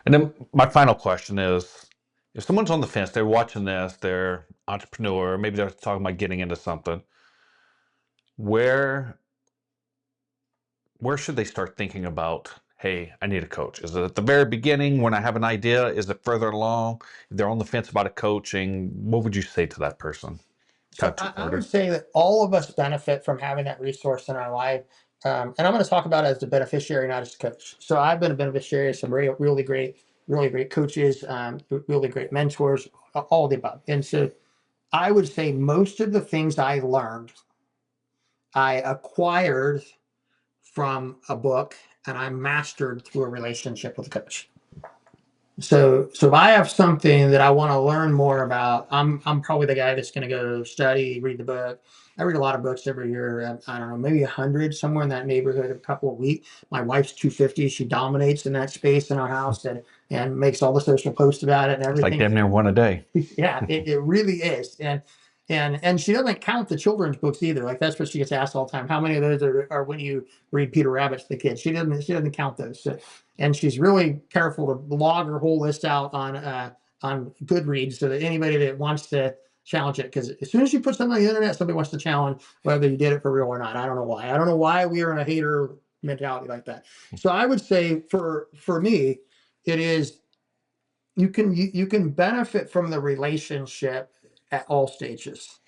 then my final question is, if someone's on the fence, they're watching this, they're entrepreneur, maybe they're talking about getting into something, where should they start thinking about, hey, I need a coach? Is it at the very beginning when I have an idea? Is it further along? If they're on the fence about a coaching, what would you say to that person? So I would say that all of us benefit from having that resource in our life. And I'm going to talk about it as the beneficiary, not as a coach. So I've been a beneficiary of some really great coaches, really great mentors, all of the above. And so I would say most of the things I learned, I acquired from a book and I mastered through a relationship with a coach. So if I have something that I want to learn more about, I'm probably the guy that's going to go study, read the book. I read a lot of books every year. I don't know, maybe 100, somewhere in that neighborhood, a couple a week. My wife's 250. She dominates in that space in our house and makes all the social posts about it and everything. Like damn near one a day. Yeah, it really is. And she doesn't count the children's books either. Like that's what she gets asked all the time. How many of those are when you read Peter Rabbit to the kids? She doesn't count those. So, and she's really careful to log her whole list out on Goodreads so that anybody that wants to challenge it, because as soon as you put something on the internet, somebody wants to challenge whether you did it for real or not. I don't know why. I don't know why we are in a hater mentality like that. So I would say for me, it is you can benefit from the relationship at all stages.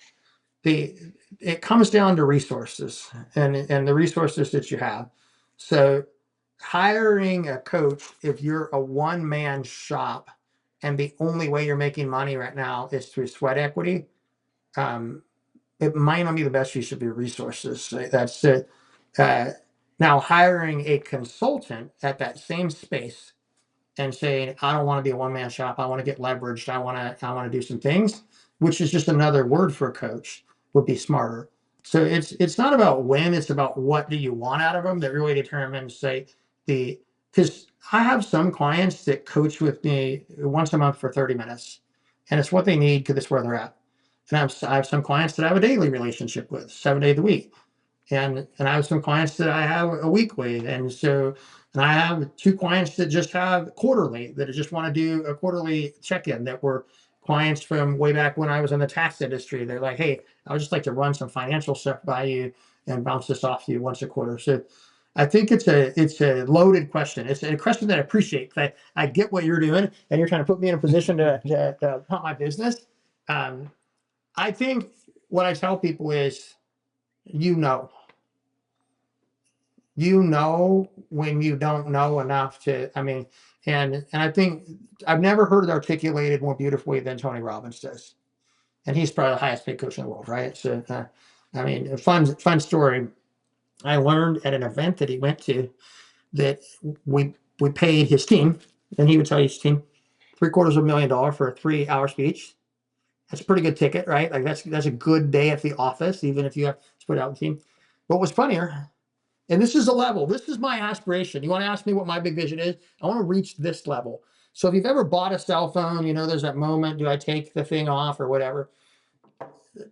It comes down to resources and the resources that you have. So hiring a coach, if you're a one-man shop and the only way you're making money right now is through sweat equity, it might not be the best use of your resources. That's it. Now hiring a consultant at that same space and saying, I don't want to be a one-man shop. I want to get leveraged. I want to do some things, which is just another word for a coach, would be smarter. So it's not about when, it's about what do you want out of them that really determines, say, because I have some clients that coach with me once a month for 30 minutes, and it's what they need because it's where they're at. And I have some clients that I have a daily relationship with 7 days a week. And I have some clients that I have a weekly. And I have 2 clients that just have quarterly, that just want to do a quarterly check-in, that were clients from way back when I was in the tax industry. They're like, hey, I would just like to run some financial stuff by you and bounce this off to you once a quarter. So I think it's a loaded question. It's a question that I appreciate. I get what you're doing and you're trying to put me in a position to pump my business. I think what I tell people is, you know when you don't know enough to, and I think I've never heard it articulated more beautifully than Tony Robbins does. And he's probably the highest paid coach in the world, right? So, a fun story. I learned at an event that he went to that we paid his team, and he would tell his team $750,000 for a 3-hour speech. That's a pretty good ticket, right? Like that's a good day at the office, even if you have to put out the team. What was funnier, and this is a level, this is my aspiration. You want to ask me what my big vision is? I want to reach this level. So if you've ever bought a cell phone, you know, there's that moment, do I take the thing off or whatever?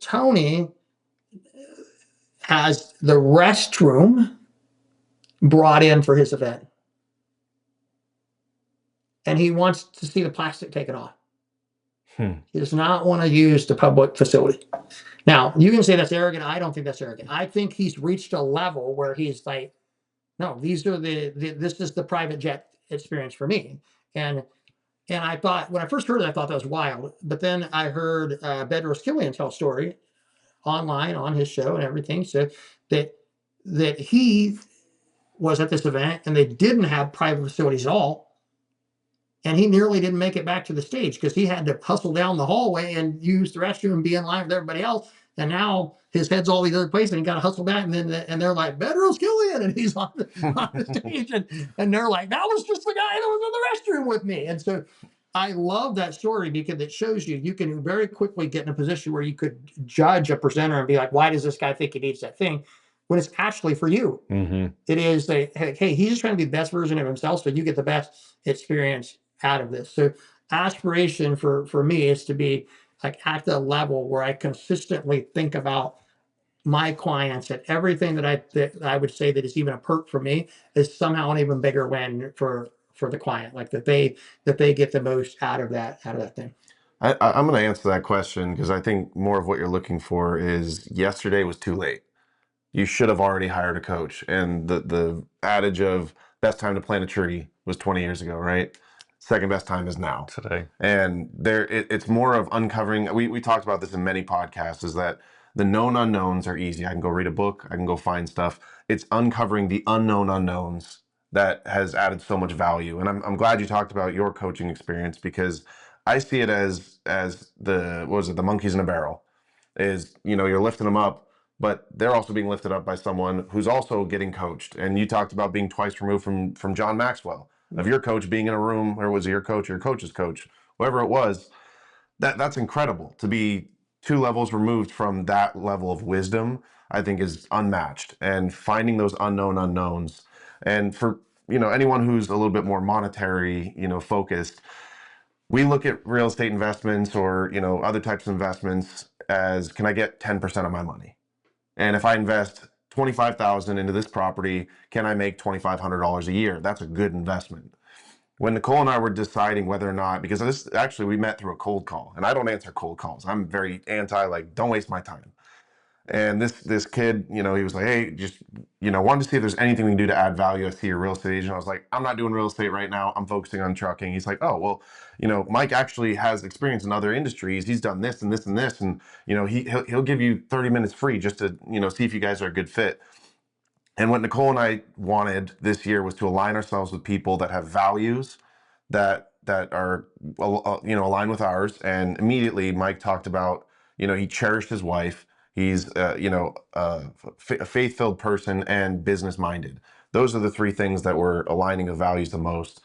Tony has the restroom brought in for his event. And he wants to see the plastic taken off. He does not want to use the public facility. Now, you can say that's arrogant. I don't think that's arrogant. I think he's reached a level where he's like, no, these are this is the private jet experience for me. And I thought, when I first heard it, I thought that was wild. But then I heard Bedros Killian tell a story online on his show and everything. So that he was at this event and they didn't have private facilities at all. And he nearly didn't make it back to the stage because he had to hustle down the hallway and use the restroom and be in line with everybody else. And now his head's all these other places and he got to hustle back. And then and they're like, Bedros Killian. And he's on the stage. And they're like, that was just the guy that was in the restroom with me. And so I love that story because it shows you can very quickly get in a position where you could judge a presenter and be like, why does this guy think he needs that thing? When it's actually for you. It is like, hey, he's just trying to be the best version of himself so you get the best experience out of this. So aspiration for me is to be like at the level where I consistently think about my clients and everything that I would say that is even a perk for me is somehow an even bigger win for the client, like that they get the most out of that thing. I'm going to answer that question because I think more of what you're looking for is yesterday was too late. You should have already hired a coach. And the adage of best time to plant a tree was 20 years ago, right? Second best time is now. Today. And it's more of uncovering. We talked about this in many podcasts, is that the known unknowns are easy. I can go read a book. I can go find stuff. It's uncovering the unknown unknowns that has added so much value. And I'm glad you talked about your coaching experience because I see it as the, what was it, the monkeys in a barrel. Is, you know, you're lifting them up, but they're also being lifted up by someone who's also getting coached. And you talked about being twice removed from John Maxwell, of your coach being in a room, or was it your coach or your coach's coach, whoever it was. That's incredible to be 2 levels removed from that level of wisdom. I think is unmatched, and finding those unknown unknowns. And for, you know, anyone who's a little bit more monetary, you know, focused, we look at real estate investments or, you know, other types of investments as, can I get 10% of my money? And if I invest $25,000 into this property, can I make $2,500 a year? That's a good investment. When Nicole and I were deciding whether or not, because this actually we met through a cold call, and I don't answer cold calls. I'm very anti, like, don't waste my time. And this kid, you know, he was like, hey, just, you know, wanted to see if there's anything we can do to add value. I see your real estate agent. I was like, I'm not doing real estate right now. I'm focusing on trucking. He's like, oh, well, you know, Mike actually has experience in other industries. He's done this and this and this. And, you know, he'll give you 30 minutes free just to, you know, see if you guys are a good fit. And what Nicole and I wanted this year was to align ourselves with people that have values that are, you know, aligned with ours. And immediately Mike talked about, you know, he cherished his wife. He's, you know, a faith-filled person and business-minded. Those are the 3 things that were aligning the values the most.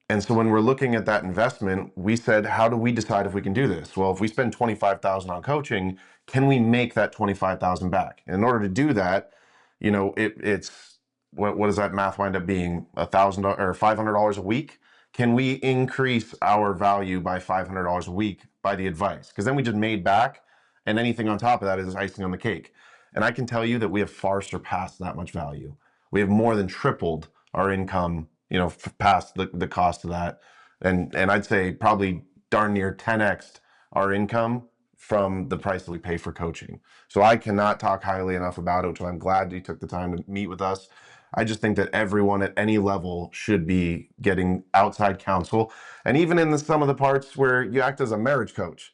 And so when we're looking at that investment, we said, how do we decide if we can do this? Well, if we spend $25,000 on coaching, can we make that $25,000 back? And in order to do that, you know, it's what does that math wind up being? $1,000 or $500 a week? Can we increase our value by $500 a week by the advice? Because then we just made back, and anything on top of that is icing on the cake. And I can tell you that we have far surpassed that much value. We have more than tripled our income, you know, past the cost of that. And I'd say probably darn near 10x our income from the price that we pay for coaching. So I cannot talk highly enough about it, which I'm glad you took the time to meet with us. I just think that everyone at any level should be getting outside counsel. And even in some of the parts where you act as a marriage coach,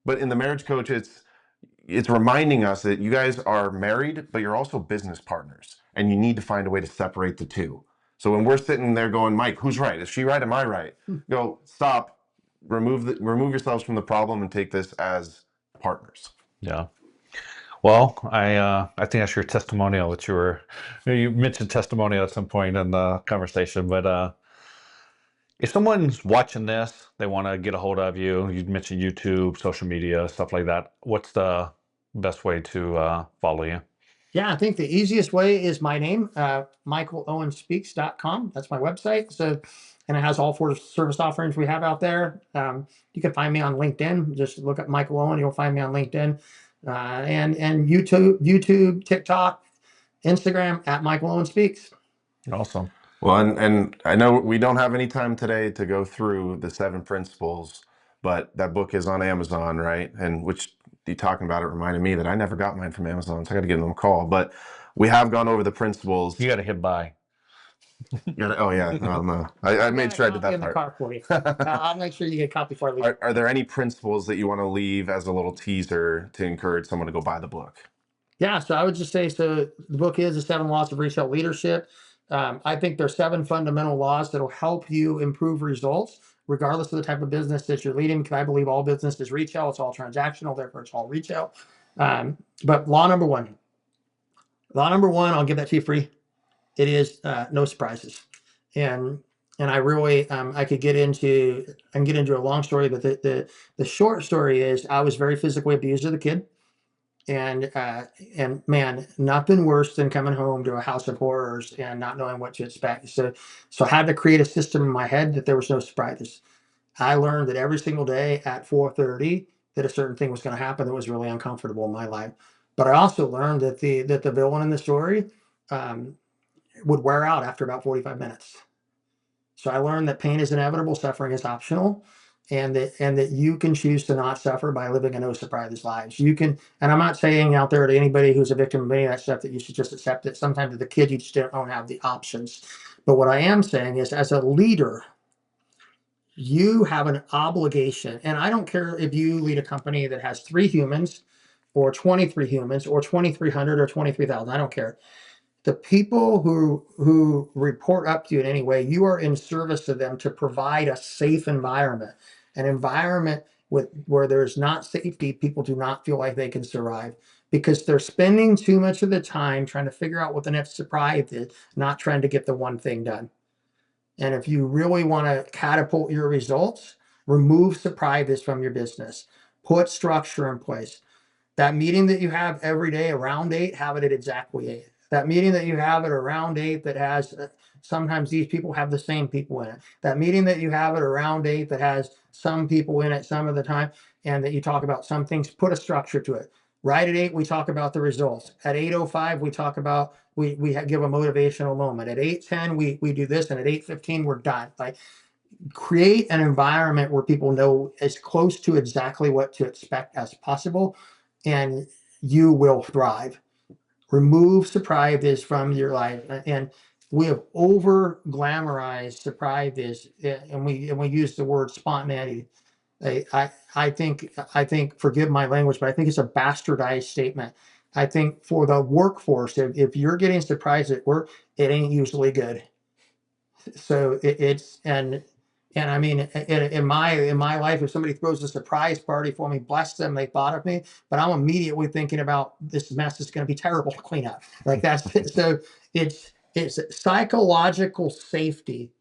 but in the marriage coach, it's reminding us that you guys are married, but you're also business partners, and you need to find a way to separate the two. So when we're sitting there going, Mike, who's right? Is she right? Am I right? Go, stop, remove yourselves from the problem and take this as partners. Yeah. Well, I think that's your testimonial that you mentioned testimonial at some point in the conversation, but If someone's watching this, they want to get a hold of you. You mentioned YouTube, social media, stuff like that. What's the best way to follow you? Yeah, I think the easiest way is my name, michaelowenspeaks.com. That's my website. So, and it has all 4 service offerings we have out there. You can find me on LinkedIn. Just look up Michael Owen. You'll find me on LinkedIn, and YouTube, TikTok, Instagram at Michael Owen Speaks. Awesome. Well, and I know we don't have any time today to go through the 7 principles, but that book is on Amazon, right? And which you talking about it reminded me that I never got mine from Amazon, so I got to give them a call. But we have gone over the principles. You got to hit buy. Oh yeah, no. I made sure I did that in the part. car for you. I'll make sure you get a copy before I leave. Are there any principles that you want to leave as a little teaser to encourage someone to go buy the book? Yeah, so I would just say, so the book is The 7 Laws of Retail Leadership. I think there's 7 fundamental laws that will help you improve results, regardless of the type of business that you're leading, because I believe all business is retail. It's all transactional, therefore it's all retail. But law number one, I'll give that to you free. It is no surprises. And I really, I can get into a long story, but the short story is I was very physically abused as a kid. And man, nothing worse than coming home to a house of horrors and not knowing what to expect. So I had to create a system in my head that there was no surprises. I learned that every single day at 4:30 that a certain thing was going to happen that was really uncomfortable in my life. But I also learned that the villain in the story would wear out after about 45 minutes. So I learned that pain is inevitable, suffering is optional, and that you can choose to not suffer by living a no surprises lives. You can, and I'm not saying out there to anybody who's a victim of any of that stuff that you should just accept it. Sometimes as a kid, you just don't have the options. But what I am saying is, as a leader, you have an obligation, and I don't care if you lead a company that has 3 humans or 23 humans or 2,300 or 23,000. I don't care. The people who report up to you in any way, you are in service to them to provide a safe environment, an environment where there's not safety. People do not feel like they can survive because they're spending too much of the time trying to figure out what the next surprise is, not trying to get the one thing done. And if you really want to catapult your results, remove surprises from your business, put structure in place. That meeting that you have every day around 8, have it at exactly 8. That meeting that you have at around 8 that has, sometimes these people have the same people in it. That meeting that you have at around 8 that has some people in it some of the time, and that you talk about some things, put a structure to it. Right at 8, we talk about the results. At 8:05, we talk about, we give a motivational moment. At 8:10, we do this, and at 8:15, we're done. Like, create an environment where people know as close to exactly what to expect as possible, and you will thrive. Remove surprises from your life, and we have over glamorized surprises, and we use the word spontaneity. I think, forgive my language, but I think it's a bastardized statement. I think for the workforce, if you're getting surprised at work, it ain't usually good. So it's, and I mean, in my life, if somebody throws a surprise party for me, bless them, they thought of me, but I'm immediately thinking about this mess is going to be terrible to clean up. Like that's so it's psychological safety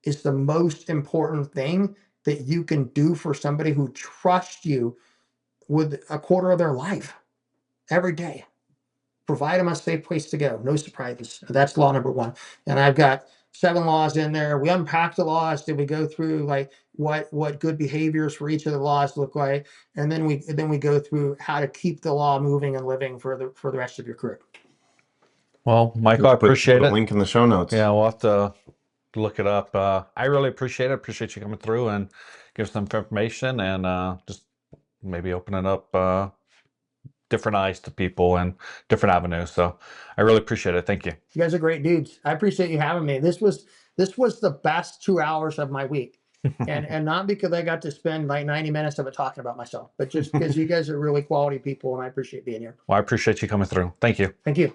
is the most important thing that you can do for somebody who trusts you with a quarter of their life every day. Provide them a safe place to go. No surprises. That's law number 1. And I've got 7 laws in there. We unpack the laws. Did we go through like what good behaviors for each of the laws look like? And then we go through how to keep the law moving and living for the rest of your career. Well, Michael, I appreciate Put a it. link in the show notes. Yeah, we'll have to look it up. I really appreciate it. Appreciate you coming through and give some information and just maybe opening up different eyes to people and different avenues. So I really appreciate it. Thank you. You guys are great dudes. I appreciate you having me. This was the best 2 hours of my week. and not because I got to spend like 90 minutes of it talking about myself, but just because you guys are really quality people and I appreciate being here. Well, I appreciate you coming through. Thank you. Thank you.